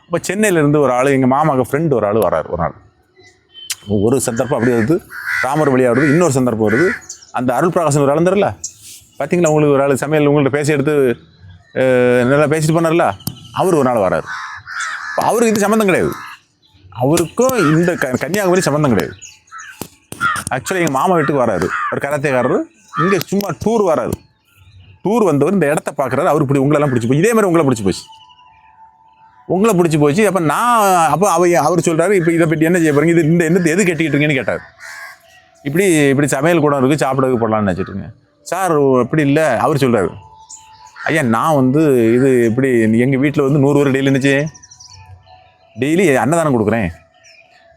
Speaker 1: அப்போ சென்னையிலேருந்து ஒரு ஆள், எங்கள் மாமாவுக்கு ஃப்ரெண்டு ஒரு ஆள் வராரு. ஒரு நாள் ஒரு சந்தர்ப்பம் அப்படி வருது, ராமர் வழியாக வருது. இன்னொரு சந்தர்ப்பம் வருது, அந்த அருள் பிரகாசன் ஒரு ஆளுந்துருல பார்த்தீங்களா, உங்களுக்கு ஒரு ஆள் சமையல் உங்கள்கிட்ட பேசி எடுத்து நல்லா பேசிட்டு போனார்ல, அவர் ஒரு நாள் வராரு. இப்போ அவருக்கு இது சம்மந்தம் கிடையாது, அவருக்கும் இந்த கன்னியாகுமரி சம்மந்தம் கிடையாது. ஆக்சுவலாக எங்கள் மாமா வீட்டுக்கு வராரு, ஒரு கராத்தேக்காரரு. இங்கே சும்மா டூர் வராரு. டூர் வந்தவர் இந்த இடத்த பார்க்குறாரு. அவர் உங்களெல்லாம் பிடிச்சி போச்சு, இதே மாதிரி உங்களை பிடிச்சி போச்சு. அப்போ அவர் சொல்கிறாரு, இப்போ இதை பற்றி என்ன செய்ய போகிறீங்க, இது இந்த எண்ணத்தை எது கட்டிக்கிட்டுருங்கன்னு கேட்டார். இப்படி சமையல் கூடம் இருக்குது, சாப்பிடறதுக்கு போடலான்னு நினச்சிட்டுருங்க சார். இப்படி இல்லை, அவர் சொல்கிறார், ஐயா நான் வந்து இது இப்படி எங்கள் வீட்டில் வந்து 100 பேர் டெய்லி அன்னதானம் கொடுக்குறேன்.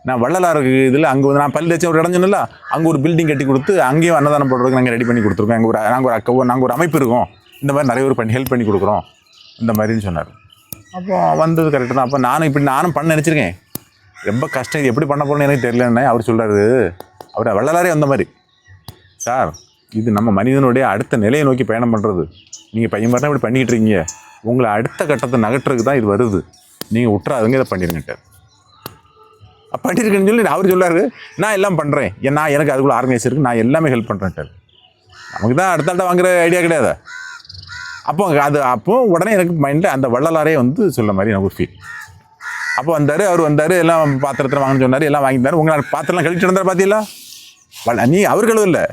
Speaker 1: நான் வள்ளலாருக்கு இதில் அங்கே வந்து நான் பள்ளி வச்ச ஒரு இடம் சொன்னல, அங்கே ஒரு பில்டிங் கட்டி கொடுத்து அங்கேயும் அன்னதானம் போடுறதுக்கு நாங்கள் ரெடி பண்ணி கொடுத்துருக்கோம். நாங்கள் ஒரு அமைப்பு இருக்கோம், இந்த மாதிரி நிறைய பேர் ஹெல்ப் பண்ணி கொடுக்குறோம் இந்த மாதிரின்னு சொன்னார். அப்போ வந்தது கரெக்டு தான். அப்போ நானும் பண்ண நினச்சிருக்கேன், ரொம்ப கஷ்டம், இது எப்படி பண்ண போகிறேன்னு எனக்கு தெரியலன்னு அவர் சொல்கிறாரு. அவர் வள்ளலாரே அந்த மாதிரி, சார் இது நம்ம மனிதனுடைய அடுத்த நிலையை நோக்கி பயணம் பண்ணுறது. நீங்கள் பையன் மாதிரி இப்படி பண்ணிக்கிட்டு இருக்கீங்க, உங்களை அடுத்த கட்டத்தை நகட்டுறதுக்கு தான் இது வருது, நீங்கள் விட்டுறாதுங்க, இதை பண்ணிடுங்கட்டார். பண்ணியிருக்கேன்னு சொல்லி அவர் சொல்லாரு, நான் எல்லாம் பண்ணுறேன், எனக்கு அதுக்குள்ளே ஆர்கனைஸ் இருக்குது, நான் எல்லாமே ஹெல்ப் பண்ணுறேன்ட்டார். நமக்கு தான் அடுத்த வாங்குற ஐடியா கிடையாது. அப்போ உடனே எனக்கு மைண்டில் அந்த வள்ளலாரே வந்து சொல்ல மாதிரி எனக்கு ஒரு ஃபீல். அப்போ அவர் வந்தார், எல்லாம் பாத்திரத்தில் வாங்கன்னு சொன்னார், எல்லாம் வாங்கிட்டார். உங்களை பாத்திரம்லாம் கழிட்டு இருந்தார் பார்த்தீங்களா? நீ அவர் கழுவு இல்லை,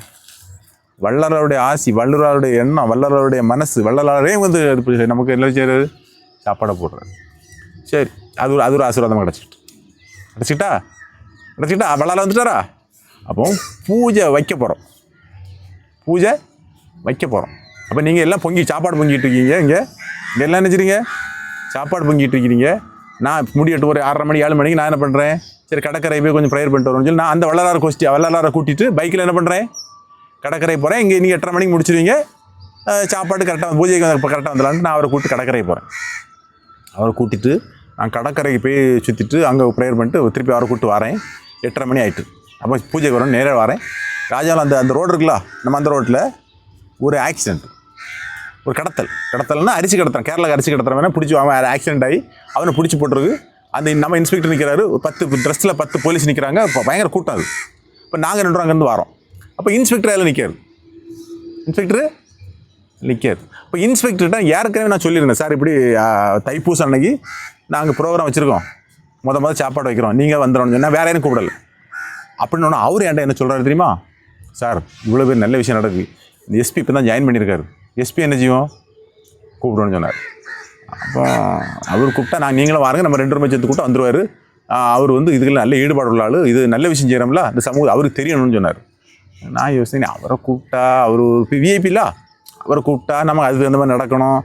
Speaker 1: வள்ளலாருடைய ஆசி, வள்ளலாருடைய எண்ணம், வள்ளலாருடைய மனசு, வள்ளலாரே வந்து நமக்கு என்ன செய்யறது, சாப்பாடை போடுறாரு. சரி, அது ஒரு ஆசீர்வாதமாக கிடச்சிக்கிட்டா வள்ளலார் வந்துட்டாரா? அப்போ பூஜை வைக்க போகிறோம். அப்போ நீங்கள் எல்லாம் சாப்பாடு பொங்கிட்டு இருக்கீங்க. இங்கே எல்லாம் நினச்சிருங்க, சாப்பாடு பொங்கிட்டு இருக்கிறீங்க. நான் முடியட்டு ஒரு 6:30 மணி 7 மணிக்கு நான் என்ன பண்ணுறேன், சரி கடற்கரை போய் கொஞ்சம் ப்ரேயர் பண்ணிட்டு வரும்னு சொல்லி நான் அந்த வள்ளலாரை கூட்டிகிட்டு பைக்கில் என்ன பண்ணுறேன், கடற்கரை போகிறேன். இங்கே நீங்கள் 8:30 மணிக்கு முடிச்சிடுவீங்க, சாப்பாடு கரெக்டாக பூஜைக்கு கரெக்டாக வந்துடலான்ட்டு நான் அவரை கூப்பிட்டு கடற்கரை போகிறேன். அவரை கூட்டிகிட்டு நான் கடற்கரைக்கு போய் சுற்றிட்டு அங்கே ப்ரேயர் பண்ணிட்டு திருப்பி அவரை கூப்பிட்டு வரேன். 8:30 மணி ஆகிட்டு. அப்போ பூஜைக்கு வரணும், நேராக வரேன். ராஜாவில் அந்த ரோடு இருக்குல்ல, நம்ம அந்த ரோட்டில் ஒரு ஆக்சிடெண்ட், ஒரு கடத்தல்னா அரிசி கடத்துறான், கேரளாவுக்கு அரிசி கடத்துறான். வேணால் பிடிச்சி அவன் ஆக்சிடென்ட் ஆகி அவனை பிடிச்சி போட்டுருக்கு. அந்த நம்ம இன்ஸ்பெக்டர் நிற்கிறாரு, ஒரு 10 ட்ரெஸ்ஸில் 10 போலீஸ் நிற்கிறாங்க. இப்போ பயங்கர கூட்டம் அது. இப்போ நாங்கள் 2 அங்கேருந்து வரோம். அப்போ இன்ஸ்பெக்டர் அதில் நிற்காரு. இப்போ இன்ஸ்பெக்டர்கிட்ட ஏற்கனவே நான் சொல்லியிருந்தேன், சார் இப்படி தைப்பூசம் அன்னைக்கு நாங்கள் ப்ரோக்ராம் வச்சுருக்கோம், முதல் சாப்பாடு வைக்கிறோம், நீங்கள் வந்துடணும்னு சொன்னால் வேறு யாரும் கூப்பிடலை அப்படின்னு. அவர் என்கிட்ட என்ன சொல்கிறாரு தெரியுமா, சார் இவ்வளோ பேர் நல்ல விஷயம் நடக்குது, இந்த எஸ்பி இப்போ தான் ஜாயின் பண்ணியிருக்காரு, எஸ்பி என்ன செய்வோம் கூப்பிடணும்னு சொன்னார். அப்போ அவர் கூப்பிட்டா நீங்களும் வாருங்க, நம்ம 2 சேர்த்து கூப்பிட்டா வந்துடுவார். அவர் வந்து இதுக்கெல்லாம் நல்ல ஈடுபாடு உள்ள ஆள், இது நல்ல விஷயம் செய்கிறோம்ல, இந்த சமூகம் அவருக்கு தெரியணும்னு சொன்னார். நான் யோசித்தேன், அவரை கூப்பிட்டா அவர் விஐபில, அவரை கூப்பிட்டா நம்ம அதுக்கு அந்த மாதிரி நடக்கணும்,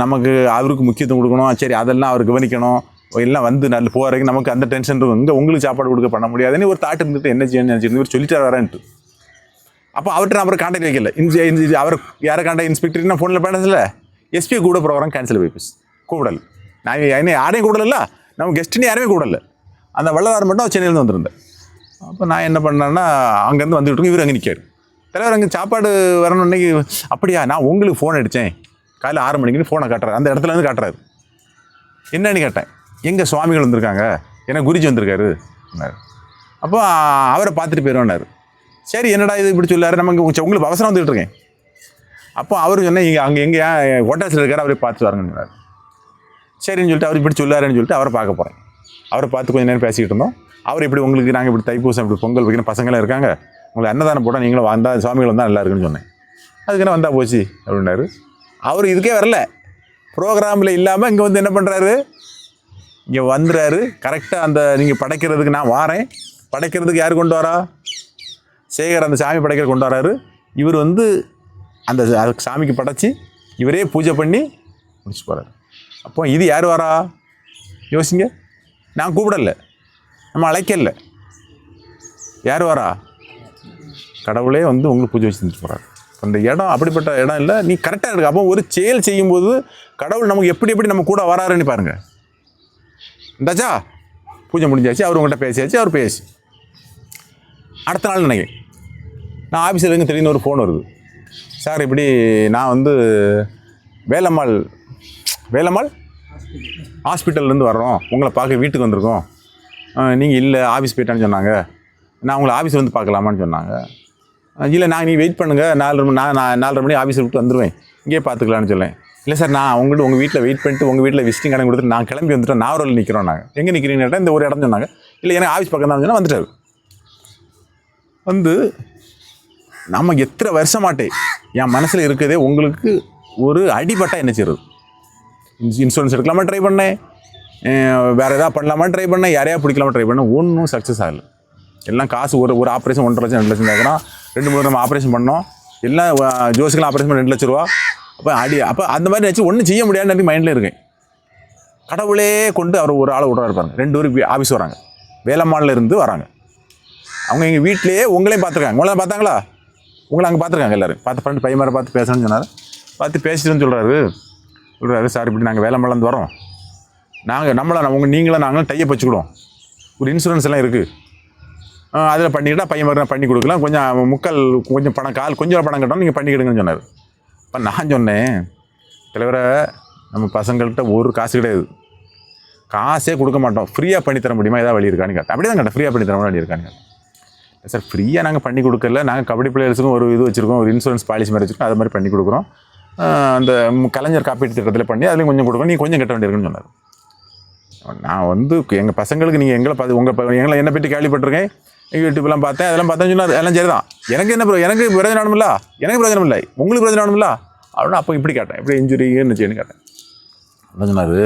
Speaker 1: நமக்கு அவருக்கு முக்கியத்துவம் கொடுக்கணும், சரி அதெல்லாம் அவர் கவனிக்கணும், எல்லாம் வந்து நல்ல போகிற வரைக்கும் நமக்கு அந்த டென்ஷன் இருக்கும், இங்கே உங்களுக்கு சாப்பாடு கொடுக்க பண்ண முடியாதுன்னு ஒரு தாட் இருந்துட்டு என்ன செய்யணும்னு நினச்சிருந்து இவர் சொல்லிட்டார் வரேன்ட்டு. அப்போ அவர்கிட்ட நான் அவரை கான்டாக்ட் வைக்கல. அவர் யாரை கான்டாக்ட், இன்ஸ்பெக்டர் நான் ஃபோனில் பேசல, எஸ்பி கூட ப்ரோக்ராம் கேன்சல் போய்போச்சு, கூப்பிடல. நான் என்ன யாரையும் கூப்பிடல, நம்ம கெஸ்ட்டுன்னு யாருமே கூப்பிடல. அந்த வள்ளலார் மட்டும் சென்னையிலேருந்து வந்திருந்தேன். அப்போ நான் என்ன பண்ணேன்னா அங்கேருந்து வந்துட்டு இருக்கோம், இவர் அங்கே நிற்காரு. தலைவர் அங்கே சாப்பாடு வரணும் இன்னைக்கு. அப்படியா, நான் உங்களுக்கு ஃபோன் அடித்தேன் காலையில் 6 மணிக்குன்னு ஃபோனை காட்டுறாரு, அந்த இடத்துலேருந்து காட்டுறாரு. என்னன்னு கேட்டேன், எங்கள் சுவாமிகள் வந்திருக்காங்க, எனக்கு குருஜி வந்திருக்காரு. அப்போ அவரை பார்த்துட்டு போயிடுவார். சரி என்னடா இது இப்படி சொல்லாரு, நமக்கு உங்களுக்கு அவசரம் வந்துட்டு இருக்கேன். அப்போ அவர் சொன்னேன், அங்கே எங்கே ஹோட்டல்ஸில் இருக்கார், அவரே பார்த்து வாருங்கன்னு சொன்னார். சரின்னு சொல்லிட்டு அவர் இப்படி சொல்லாருன்னு சொல்லிட்டு அவரை பார்க்க போகிறேன். அவரை பார்த்து கொஞ்சம் நேரம் பேசிக்கிட்டு இருந்தோம். அவர் இப்படி உங்களுக்கு நாங்கள் இப்படி தைப்பூசம் இப்படி பொங்கல் வைக்கணும், பசங்களாம் இருக்காங்க, உங்களை அன்னதானம் போட்டால் நீங்களும் வந்தால் சுவாமிகள் வந்தால் நல்லா இருக்குன்னு சொன்னேன். அதுக்கு என்ன வந்தால் போச்சு அப்படின்னாரு. அவர் இதுக்கே வரல, ப்ரோக்ராமில் இல்லாமல் இங்கே வந்து என்ன பண்ணுறாரு, இங்கே வந்துடுறாரு. கரெக்டாக அந்த நீங்கள் படைக்கிறதுக்கு நான் வாரேன், படைக்கிறதுக்கு யார் கொண்டு வரா, சேகர் அந்த சாமி படைக்கிற கொண்டு வராரு. இவர் வந்து அந்த சாமிக்கு படைச்சி இவரே பூஜை பண்ணி முடிச்சு போகிறார். அப்போ இது யார் வரா யோசிங்க, நான் கூப்பிடல, நம்ம அழைக்கல, யார் வரா, கடவுளே வந்து உங்களுக்கு பூஜை வச்சு செஞ்சுட்டு போகிறார். அந்த இடம் அப்படிப்பட்ட இடம் இல்லை, நீ கரெக்டாக இருக்கு. அப்போ ஒரு செயல் செய்யும்போது கடவுள் நமக்கு எப்படி நம்ம கூட வராருன்னு பாருங்கள். இந்தாச்சா பூஜை முடிஞ்சாச்சு, அவர் உங்கள்கிட்ட பேசியாச்சு, அவர் பேசி அடுத்த நாள் நினைக்கிறேன் நான் ஆஃபீஸில் இருந்து திடீர்னு ஒரு ஃபோன் வருது, சார் இப்படி நான் வந்து வேலம்மாள் ஹாஸ்பிட்டல்லேருந்து வர்றோம், உங்களை பார்க்க வீட்டுக்கு வந்திருக்கோம், நீங்கள் இல்லை ஆஃபீஸ் போயிட்டான்னு சொன்னாங்க, நான் உங்களை ஆஃபீஸ் வந்து பார்க்கலாமான்னு சொன்னாங்க. இல்லை நீ வெயிட் பண்ணுங்கள், 4:30 மணி ஆஃபீஸை விட்டு வந்துடுவேன், இங்கேயே பார்த்துக்கலான்னு சொல்லேன். இல்லை சார், நான் உங்கள் வீட்டில் வெயிட் பண்ணிட்டு உங்கள் வீட்டில் விசிட்டிங் கடை கொடுத்துட்டு நான் கிளம்பி வந்துட்டேன், நாகூரில் நிற்கிறோம், நாங்கள் எங்கே நிற்கிறீங்கன்னு கேட்டால் இந்த ஒரு இடம் சொன்னாங்க. இல்லை எனக்கு ஆஃபீஸ் பக்கம் தான் சொன்னால் வந்துட்டார். வந்து நம்ம எத்தனை வருஷமாட்டே என் மனசில் இருக்கிறதே உங்களுக்கு ஒரு அடிபட்டால் என்ன செய்யுது, இன்சூரன்ஸ் எடுக்கலாமா ட்ரை பண்ணேன், வேறு எதாவது பண்ணலாமா ட்ரை பண்ணேன், யாரையா பிடிக்கலாமா ட்ரை பண்ணேன், ஒன்றும் சக்ஸஸ் ஆகலை. எல்லாம் காசு ஒரு ஆப்ரேஷன் 1.5 லட்சம் 2 லட்சம் கேட்குறான். 2-3 நம்ம ஆப்ரேஷன் பண்ணோம், எல்லாம் ஜோசிக்கெலாம் ஆப்ரேஷன் பண்ண 2 லட்ச ரூபா. அப்போ அந்த மாதிரி நினச்சி ஒன்றும் செய்ய முடியாதுன்னு மைண்டில் இருக்கேன். கடவுளே கொண்டு அவர் ஒரு ஆளை விட்றா இருப்பாங்க. 2 பேர் ஆஃபீஸ் வராங்க, வேலம்மாளில் இருந்து வராங்க. அவங்க எங்கள் வீட்டிலேயே உங்களையும் பார்த்துருக்காங்க, உங்களாம் பார்த்தாங்களா, உங்களை அங்கே பார்த்துருக்காங்க, எல்லோரும் பார்த்து ஃப்ரெண்டு பையன் பார்த்து பேசணும்னு சொன்னார். பார்த்து பேசிட்டுன்னு சொல்கிறாரு, சார் இப்படி நாங்கள் வேலம்மாலேருந்து வரோம், நீங்களும் நாங்களும் டையை வச்சுக்கிடுவோம், ஒரு இன்சூரன்ஸ் எல்லாம் இருக்குது, அதில் பண்ணிக்கிட்டால் பையன் மாதிரி பண்ணி கொடுக்கலாம், கொஞ்சம் பணம் கொஞ்சம் பணம் கட்டணும், நீங்கள் பண்ணிக்கிடுங்கன்னு சொன்னார். இப்போ நான் சொன்னேன், தலைவரை நம்ம பசங்கள்கிட்ட ஒரு காசு கிடையாது, காசே கொடுக்க மாட்டோம், ஃப்ரீயாக பண்ணித்தர முடியுமா, ஏதாவது வழி இருக்கான்னு கேட்டேன். அப்படி தான் கேட்டேன், ஃப்ரீயாக பண்ணித்தர வழி இருக்கான்னு கேட்டேன். சார் ஃப்ரீயாக நாங்கள் பண்ணி கொடுக்கல, நாங்கள் கபடி பிளேயர்ஸுக்கும் ஒரு இது வச்சுருக்கோம், ஒரு இன்சூரன்ஸ் பாலிசி மாதிரி வச்சுருக்கோம், அது மாதிரி பண்ணி கொடுக்குறோம், அந்த கலைஞர் காப்பீட்டு திட்டத்தில் பண்ணி அதுலேயும் கொஞ்சம் கொடுக்கணும், நீங்கள் கொஞ்சம் கட்ட வேண்டியிருக்குன்னு சொன்னார். நான் வந்து எங்கள் பசங்களுக்கு நீங்கள் எங்களை என்னை பற்றி கேள்விப்பட்டிருக்கேன், எங்கள் யூடியூப்லாம் பார்த்தேன், அதெல்லாம் பார்த்தேன்னு சொன்னால் எல்லாம் சரி தான். எனக்கு பிரயோஜனம் இல்லை, எனக்கு பிரயோஜனம் இல்லை, உங்களுக்கு பிரயோஜனம் இல்லை அப்படின்னா அப்போ இப்படி கேட்டேன், இப்படி இன்ஜுரி இருந்துச்சுன்னு கேட்டேன். என்ன சொன்னார்,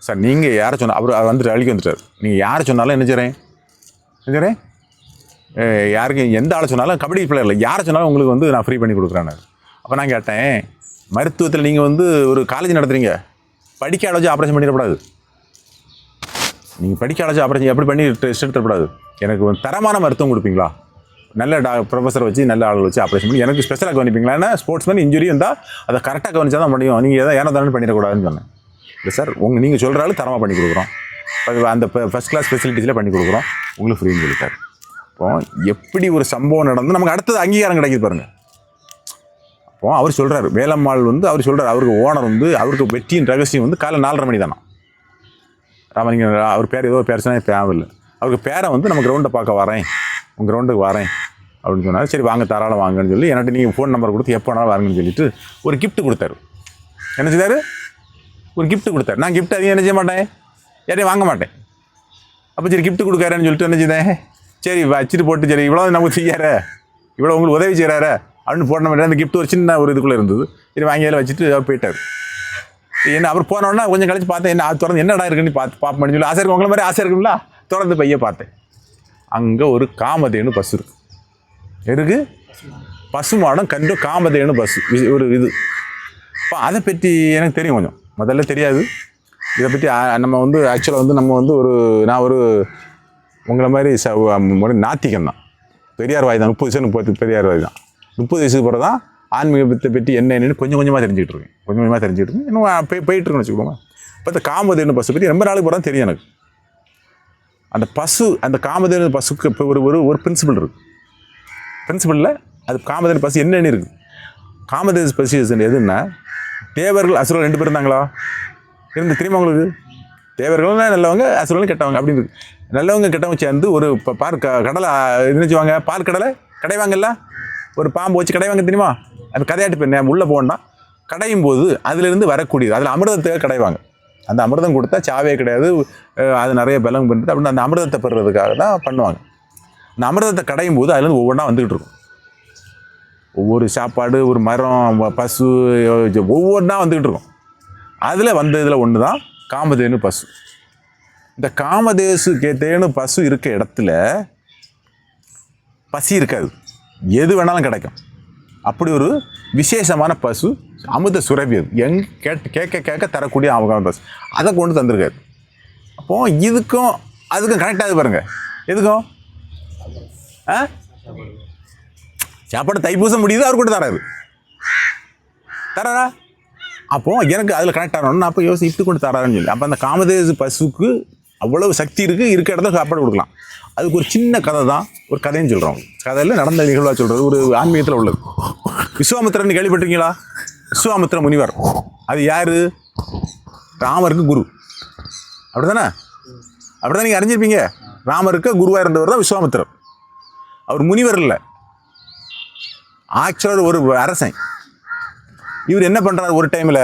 Speaker 1: சார் நீங்கள் யாரை சொன்னால் அவர் வந்துட்டு அழிக்க வந்துட்டார், நீங்கள் யாரை சொன்னாலும் என்ன செய்கிறேன் யாருக்கு எந்த ஆளை சொன்னாலும் கபடி பிளேயர் இல்லை யாரை சொன்னாலும் உங்களுக்கு வந்து நான் ஃப்ரீ பண்ணி கொடுக்குறேன்னு. அப்போ நான் கேட்டேன், மருத்துவத்தில் நீங்கள் வந்து ஒரு காலேஜ் நடத்துகிறீங்க, படிக்க அழைச்சி ஆப்ரேஷன் பண்ணிடக்கூடாது. நீங்கள் படிக்க அழைச்சி ஆப்ரேஷன் எப்படி பண்ணி டெஸ்ட் எடுத்துடக்கூடாது. எனக்கு வந்து தரமான மருத்துவம் கொடுப்பீங்களா, நல்ல ப்ரொஃபஸரை வச்சு நல்ல ஆள் வச்சு ஆப்ரேஷன் பண்ணி எனக்கு ஸ்பெஷலாக கவனிப்பீங்களா. ஏன்னா ஸ்போர்ட்ஸ்மேன் இன்ஜுரி இருந்தால் அதை கரெக்டாக கவனிச்சா தான் முடியும், நீங்கள் எதாவது ஏனோ தானே பண்ணிடக்கூடாதுன்னு சொன்னேன். இல்லை சார், நீங்கள் சொல்கிற ஆள் தரமாக பண்ணி கொடுக்குறோம், அந்த ஃபஸ்ட் கிளாஸ் ஃபெசிலிட்டிஸில் பண்ணி கொடுக்குறோம், உங்களுக்கு ஃப்ரீன்னு சொல்லிட்டார். அப்போ எப்படி ஒரு சம்பவம் நடந்து நமக்கு அடுத்தது அங்கீகாரம் கிடைக்குது பாருங்கள். அப்போ அவர் சொல்கிறார், வேலம்மாள் வந்து அவர் சொல்கிறார், அவருக்கு ஓனர் வந்து அவருக்கு வெற்றியின் ரகசியம் வந்து காலை 4:30 மணி தானா. ராமலிங்கம் அவர் பேர் ஏதோ பேர்னா தேவையில்லை, அவருக்கு பேரை வந்து நம்ம கிரவுண்டை பார்க்க வரேன், உங்கள் கிரவுண்டுக்கு வரேன் அப்படின்னு சொன்னார். சரி வாங்க தாராளம் வாங்கன்னு சொல்லி என்கிட்ட நீங்கள் ஃபோன் நம்பர் கொடுத்து எப்போ வேணாலும் வாங்கன்னு சொல்லிட்டு ஒரு கிஃப்ட் கொடுத்தாரு. என்ன செய்தார், ஒரு கிஃப்ட் கொடுத்தாரு. நான் கிஃப்ட் அதிகம் என்ன செய்ய மாட்டேன், யாரையும் வாங்க மாட்டேன். அப்போ சரி கிஃப்ட் கொடுக்காருன்னு சொல்லிட்டு என்ன செய்தேன், சரி வச்சுட்டு போட்டு, சரி இவ்வளோ நமக்கு செய்யார, இவ்வளோ உங்களுக்கு உதவி செய்கிறார அப்படின்னு போட்ட மாதிரி அந்த கிஃப்ட் ஒரு சின்ன ஒரு இதுக்குள்ளே இருந்தது. சரி வாங்கியால் வச்சுட்டு அவர் போயிட்டார். என்ன அவர் போனோன்னா கொஞ்சம் கழிச்சு பார்த்தேன், என்ன அது திறந்து என்னடா இருக்குன்னு பார்ப்பேன்னு சொல்லி ஆசை இருக்கும், உங்களை மாதிரி ஆசை இருக்குங்களா, திறந்து பைய பார்த்தேன். அங்கே ஒரு காமதேனு பஸ் இருக்குது, பசுமாடம் கண்டு காமதேனு பஸ் ஒரு இது. இப்போ அதை பற்றி எனக்கு தெரியும், கொஞ்சம் முதல்ல தெரியாது. இதை பற்றி நம்ம வந்து ஆக்சுவலாக வந்து நம்ம வந்து நான் ஒரு உங்களை மாதிரி நாத்திகம் தான், பெரியார் வாய் தான், 30 பெரியார் வாய் தான். 30 வயசுக்கு பிறகு தான் ஆன்மீகத்தை பற்றி என்னன்னு கொஞ்சம் கொஞ்சமாக தெரிஞ்சுக்கிட்டு இருக்கேன், இன்னும் போயிட்டுருக்கேன்னு வச்சுக்கோங்க. இப்போ இந்த காமதேனு பஸ்ஸை பற்றி ரொம்ப நாளுக்கு பிறகு தெரியும் எனக்கு. அந்த பசு, அந்த காமதேனு பசுக்கு இப்போ ஒரு பிரின்சிபல் இருக்குது. பிரின்சிபலில் அது காமதேனு பசு என்னென்னு இருக்குது. காமதேனு பசு எதுன்னா, தேவர்கள் அசுரர்கள் 2 பேர் இருந்தாங்களா, இருந்து தெரியுமா உங்களுக்கு? தேவர்கள்னா நல்லவங்க, அசுரர்கள் கெட்டவங்க அப்படின்னு இருக்கு. நல்லவங்க கெட்டவங்க சேர்ந்து ஒரு கடலை நினைச்சுவாங்க, பால் கடலை கடைவாங்கல்ல, ஒரு பாம்பு வச்சு கடைவாங்க தெரியுமா, அது கதையாட்டு போய் உள்ளே போனா கடையும் போது அதிலிருந்து வரக்கூடியது, அதில் அமிர்தத்தை கடைவாங்க. அந்த அமிர்தம் கொடுத்தா சாவே கிடையாது, அது நிறைய பலம் பண்ணுறது அப்படின்னு அந்த அமிர்தத்தை பெறுறதுக்காக தான் பண்ணுவாங்க. அந்த அமிர்தத்தை கடையும் போது அதுலேருந்து ஒவ்வொன்றா வந்துக்கிட்டு இருக்கும். ஒவ்வொரு சாப்பாடு, ஒரு மரம், பசு, ஒவ்வொன்றா வந்துக்கிட்டு இருக்கும். அதில் வந்ததில் ஒன்று தான் காமதேனு பசு. இந்த தேனு பசு இருக்க இடத்துல பசி இருக்காது, எது வேணாலும் கிடைக்கும். அப்படி ஒரு விசேஷமான பசு, அமுத சுரபி, அது கேட்க தரக்கூடிய அவகான பசு, அதை கொண்டு தந்திருக்காரு. அப்போது இதுக்கும் அதுக்கும் கனெக்ட் ஆகுது பாருங்கள். எதுக்கும் சாப்பாடு தைப்பூசம் முடியுது, அவர் கூட தராரா. அப்போது எனக்கு அதில் கனெக்ட் ஆகணும்னு அப்போ இப்படி கொண்டு தராருன்னு சொல்லி, அப்போ அந்த காமதேனு பசுக்கு அவ்வளவு சக்தி இருக்குது, இருக்க இடத்துல சாப்பாடு கொடுக்கலாம். அதுக்கு ஒரு சின்ன கதை தான், ஒரு கதைன்னு சொல்கிறோம். கதையில் நடந்த நிகழ்வாக சொல்கிறது, ஒரு ஆன்மீகத்தில் உள்ளது. விஸ்வாமித்திரன் கேள்விப்பட்டிருக்கீங்களா? விஸ்வாமித்திர முனிவர், அது யார்? ராமருக்கு குரு, அப்படி தானே? அப்படி தான் நீங்கள் அறிஞ்சிருப்பீங்க. ராமருக்கு குருவாக இருந்தவர் தான் விஸ்வாமித்திரர். அவர் முனிவர் இல்லை, ஆக்சுவலாக ஒரு அரசன். இவர் என்ன பண்ணுறாரு, ஒரு டைமில்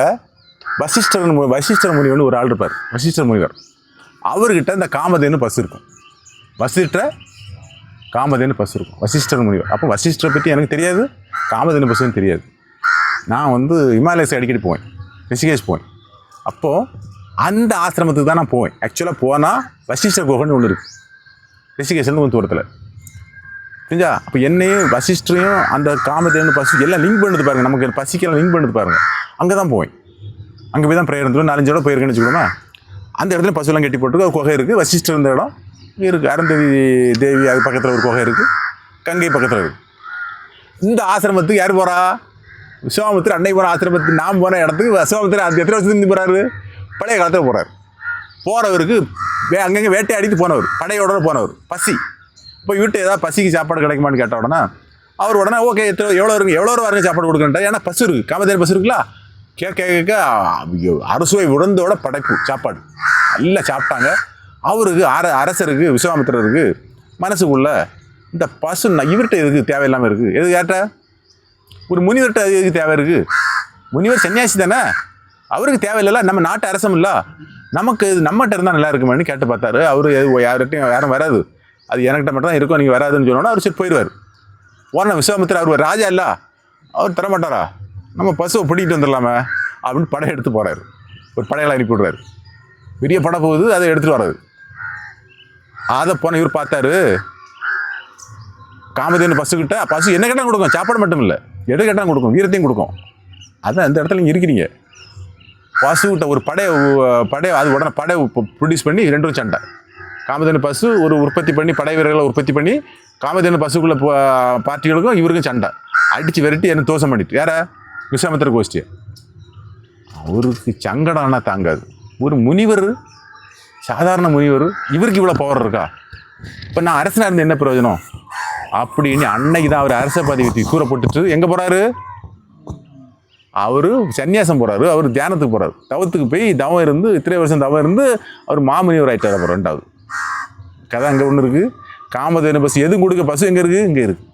Speaker 1: வசிஷ்டர் முனிவர்னு ஒரு ஆள் இருப்பார். வசிஷ்டர் முனிவர், அவர்கிட்ட இந்த காமதேனு பசு இருக்கும். வசிஷ்டர் முனிவர். அப்போ வசிஷ்டரை பற்றி எனக்கு தெரியாது, காமதேனு பசுன்னு தெரியாது. நான் வந்து இமாலயஸ் அடிக்கடி போவேன், ரிஷிகேஷ் போவேன். அப்போது அந்த ஆசிரமத்துக்கு தான் நான் போவேன். ஆக்சுவலாக போனால் வசிஷ்டர் குகைன்னு ஒன்று இருக்குது, ரிஷிகேஷ்லேருந்து கொஞ்சம் தூரத்தில், புரிஞ்சா? அப்போ என்னையும் வசிஷ்டரையும் அந்த காமதேனு பசு எல்லாம் லிங்க் பண்ணுது பாருங்கள், நமக்கு பசிக்கெல்லாம் லிங்க் பண்ணுது பாருங்கள். அங்கே தான் போவேன், அங்கே போய் தான் ப்ரேயர் இருந்துடும். 4-5 இடம் போயிருக்கேன்னு வச்சுக்கோமா. அந்த இடத்துல பசுலாம் கட்டி போட்டுருக்கு, குகை இருக்குது. வசிஷ்டர் இருந்த இடம் இருக்குது, அருந்ததி தேவி அது பக்கத்தில் ஒரு குகை இருக்குது, கங்கை பக்கத்தில் இருக்குது. இந்த ஆசிரமத்துக்கு யார் போகிறா? விஸ்வாமித்திர அன்னை போகிற ஆசிரமத்துக்கு. நான் போன இடத்துக்கு விஸ்வாமித்திர அது எத்தனை வருஷத்துக்கு போகிறாரு? பழைய காலத்தில் போகிறார். போகிறவருக்கு அங்கங்கே வேட்டையாடிட்டு போனவர், படையோட போனவர், பசி. இப்போ வீட்டு ஏதாவது பசிக்கு சாப்பாடு கிடைக்குமான்னு கேட்ட உடனே அவர் உடனே ஓகே எவ்வளோ வாருங்க சாப்பாடு கொடுக்குறேன். ஏன்னா பசு இருக்குது, காமதேனு பசு இருக்குல்ல. கேட்க அறுசுவை உடந்தோட படைப்பு சாப்பாடு நல்லா சாப்பிட்டாங்க. அவருக்கு அரசருக்கு விஸ்வாமித்திரருக்கு மனசுக்குள்ள இந்த பசு இவர்கிட்ட எதுக்கு தேவையில்லாமல் இருக்குது, எது கேட்ட ஒரு முனிவர்கிட்ட எதுக்கு தேவை இருக்குது? முனிவர் சன்னியாசி தானே, அவருக்கு தேவையில்லை, நம்ம நாட்டு அரசம் இல்லை, நமக்கு நம்மகிட்ட இருந்தால் நல்லா இருக்குமான்னு கேட்டு பார்த்தாரு. அவர் யார்கிட்டையும் யாரும் வராது, அது என்கிட்ட மட்டும் தான் இருக்கும், நீங்கள் வராதுன்னு சொன்னோன்னா அவர் சரி போயிடுவார். போன விஸ்வாமித்திரர் அவர் ராஜா இல்லை, அவர் தரமாட்டாரா, நம்ம பசுவை பிடிக்கிட்டு வந்துடலாமே அப்படின்னு படம் எடுத்து போகிறாரு. ஒரு படைகளை அனுப்பி விடுறாரு. பெரிய படம் போகுது, அதை எடுத்துகிட்டு வர்றாரு. அதை போன இவர் பார்த்தாரு. காமதேனு பசுக்கிட்ட பசு என்ன கேட்டாலும் கொடுக்கும், சாப்பாடு மட்டும் இல்லை, எது கேட்டாலும் கொடுக்கும், வீரத்தையும் கொடுக்கும். அதான் அந்த இடத்துல நீங்கள் இருக்கிறீங்க. பசுக்கிட்ட ஒரு படை அது உடனே படை ப்ரொடியூஸ் பண்ணி ரெண்டும் சண்டை. காமதேனு பசு ஒரு உற்பத்தி பண்ணி படை வீரர்களை உற்பத்தி பண்ணி காமதேனு பசுக்குள்ள பார்ட்டிகளுக்கும் இவருக்கும் சண்டை. அடித்து விரட்டி என்ன தோசம் பண்ணிட்டு யார விஸ்வாமித்திர கோஷ்டியை. அவருக்கு சங்கடம் ஆனால் தாங்காது. ஒரு முனிவர், சாதாரண முனிவர், இவருக்கு இவ்வளோ பவர் இருக்கா, இப்போ நான் அரசனாக இருந்து என்ன பிரயோஜனம் அப்படின்னு அன்னைக்கு தான் அவர் அரச பதவி கூற போட்டுட்டு எங்கே போகிறாரு, அவர் சன்னியாசம் போகிறாரு. அவர் தியானத்துக்கு போகிறாரு. தவத்துக்கு போய் தவம் இருந்து இத்தனை வருஷம் தவம் இருந்து அவர் மாமுனிவர் ஆகிட்டார். அப்புறம் ரெண்டாவது கதை அங்கே ஒன்று இருக்குது. காமதேனு பசு எதுவும் கொடுக்க பசு எங்கே இருக்குது, இங்கே இருக்குது.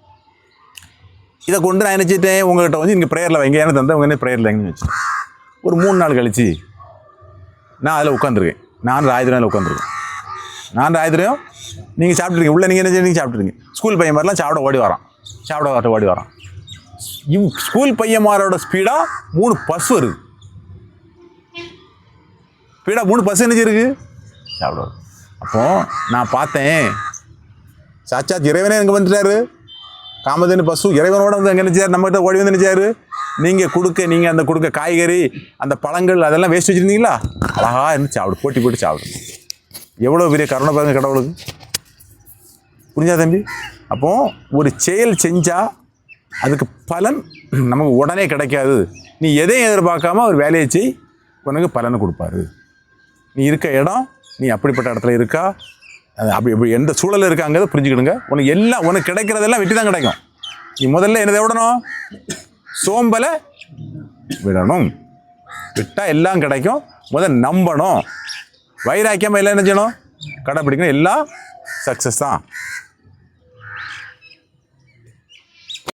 Speaker 1: இதை கொண்டு நான் நினச்சிட்டேன் உங்கள்கிட்ட வந்து இங்கே ப்ரேயரில் வைங்க, எனக்கு தந்தேன் உங்க என்ன ப்ரேயரில் வைங்கன்னு வச்சுட்டேன். ஒரு 3 நாள் கழிச்சு நான் அதில் உட்காந்துருக்கேன். நான் ராயதுரையில் உட்காந்துருக்கேன். நான் ராயதுரையும் நீங்கள் சாப்பிட்ருக்கீங்க உள்ள, நீங்கள் என்ன செய்ய, நீங்கள் சாப்பிட்ருக்கீங்க. ஸ்கூல் பையன் மாதிரிலாம் சாப்பிட ஓடி வரான். ஸ்கூல் பையன்மாரோட ஸ்பீடாக 3 பஸ் வருது. ஸ்பீடாக 3 பஸ் என்ன இருக்குது சாப்பிட. அப்போ நான் பார்த்தேன், சாட்சாத் இறைவனே இங்கே வந்துட்டாரு. காமதேனு பசு இறைவனோட வந்து எங்கே நினைச்சார், நம்மகிட்ட ஓடி வந்து நினைச்சாரு. நீங்கள் அந்த கொடுக்க காய்கறி, அந்த பழங்கள் அதெல்லாம் வேஸ்ட் வச்சுருந்தீங்களா, அழகாக இருந்து சாப்பிடு, போட்டு சாப்பிடு. எவ்வளோ பெரிய கருணை பாருங்க கடவுளுக்கு. புரிஞ்சா தம்பி? அப்போது ஒரு செயல் செஞ்சால் அதுக்கு பலன் நமக்கு உடனே கிடைக்காது. நீ எதையும் எதிர்பார்க்காம ஒரு வேலையை செய், உனக்கு பலனை கொடுப்பாரு. நீ இருக்க இடம், நீ அப்படிப்பட்ட இடத்துல இருக்கா, அப்படி எந்த சூழலில் இருக்காங்கிறத புரிஞ்சுக்கிடுங்க. உனக்கு கிடைக்கிறதெல்லாம் வெட்டி தான் கிடைக்கும். நீ முதல்ல என்னதை விடணும், சோம்பலை விடணும். விட்டால் எல்லாம் கிடைக்கும். முதல் நம்பணும். வைராக்கியமாக எல்லாம் என்ன செய்யணும், கடைப்பிடிக்கணும். எல்லாம் சக்ஸஸ் தான்.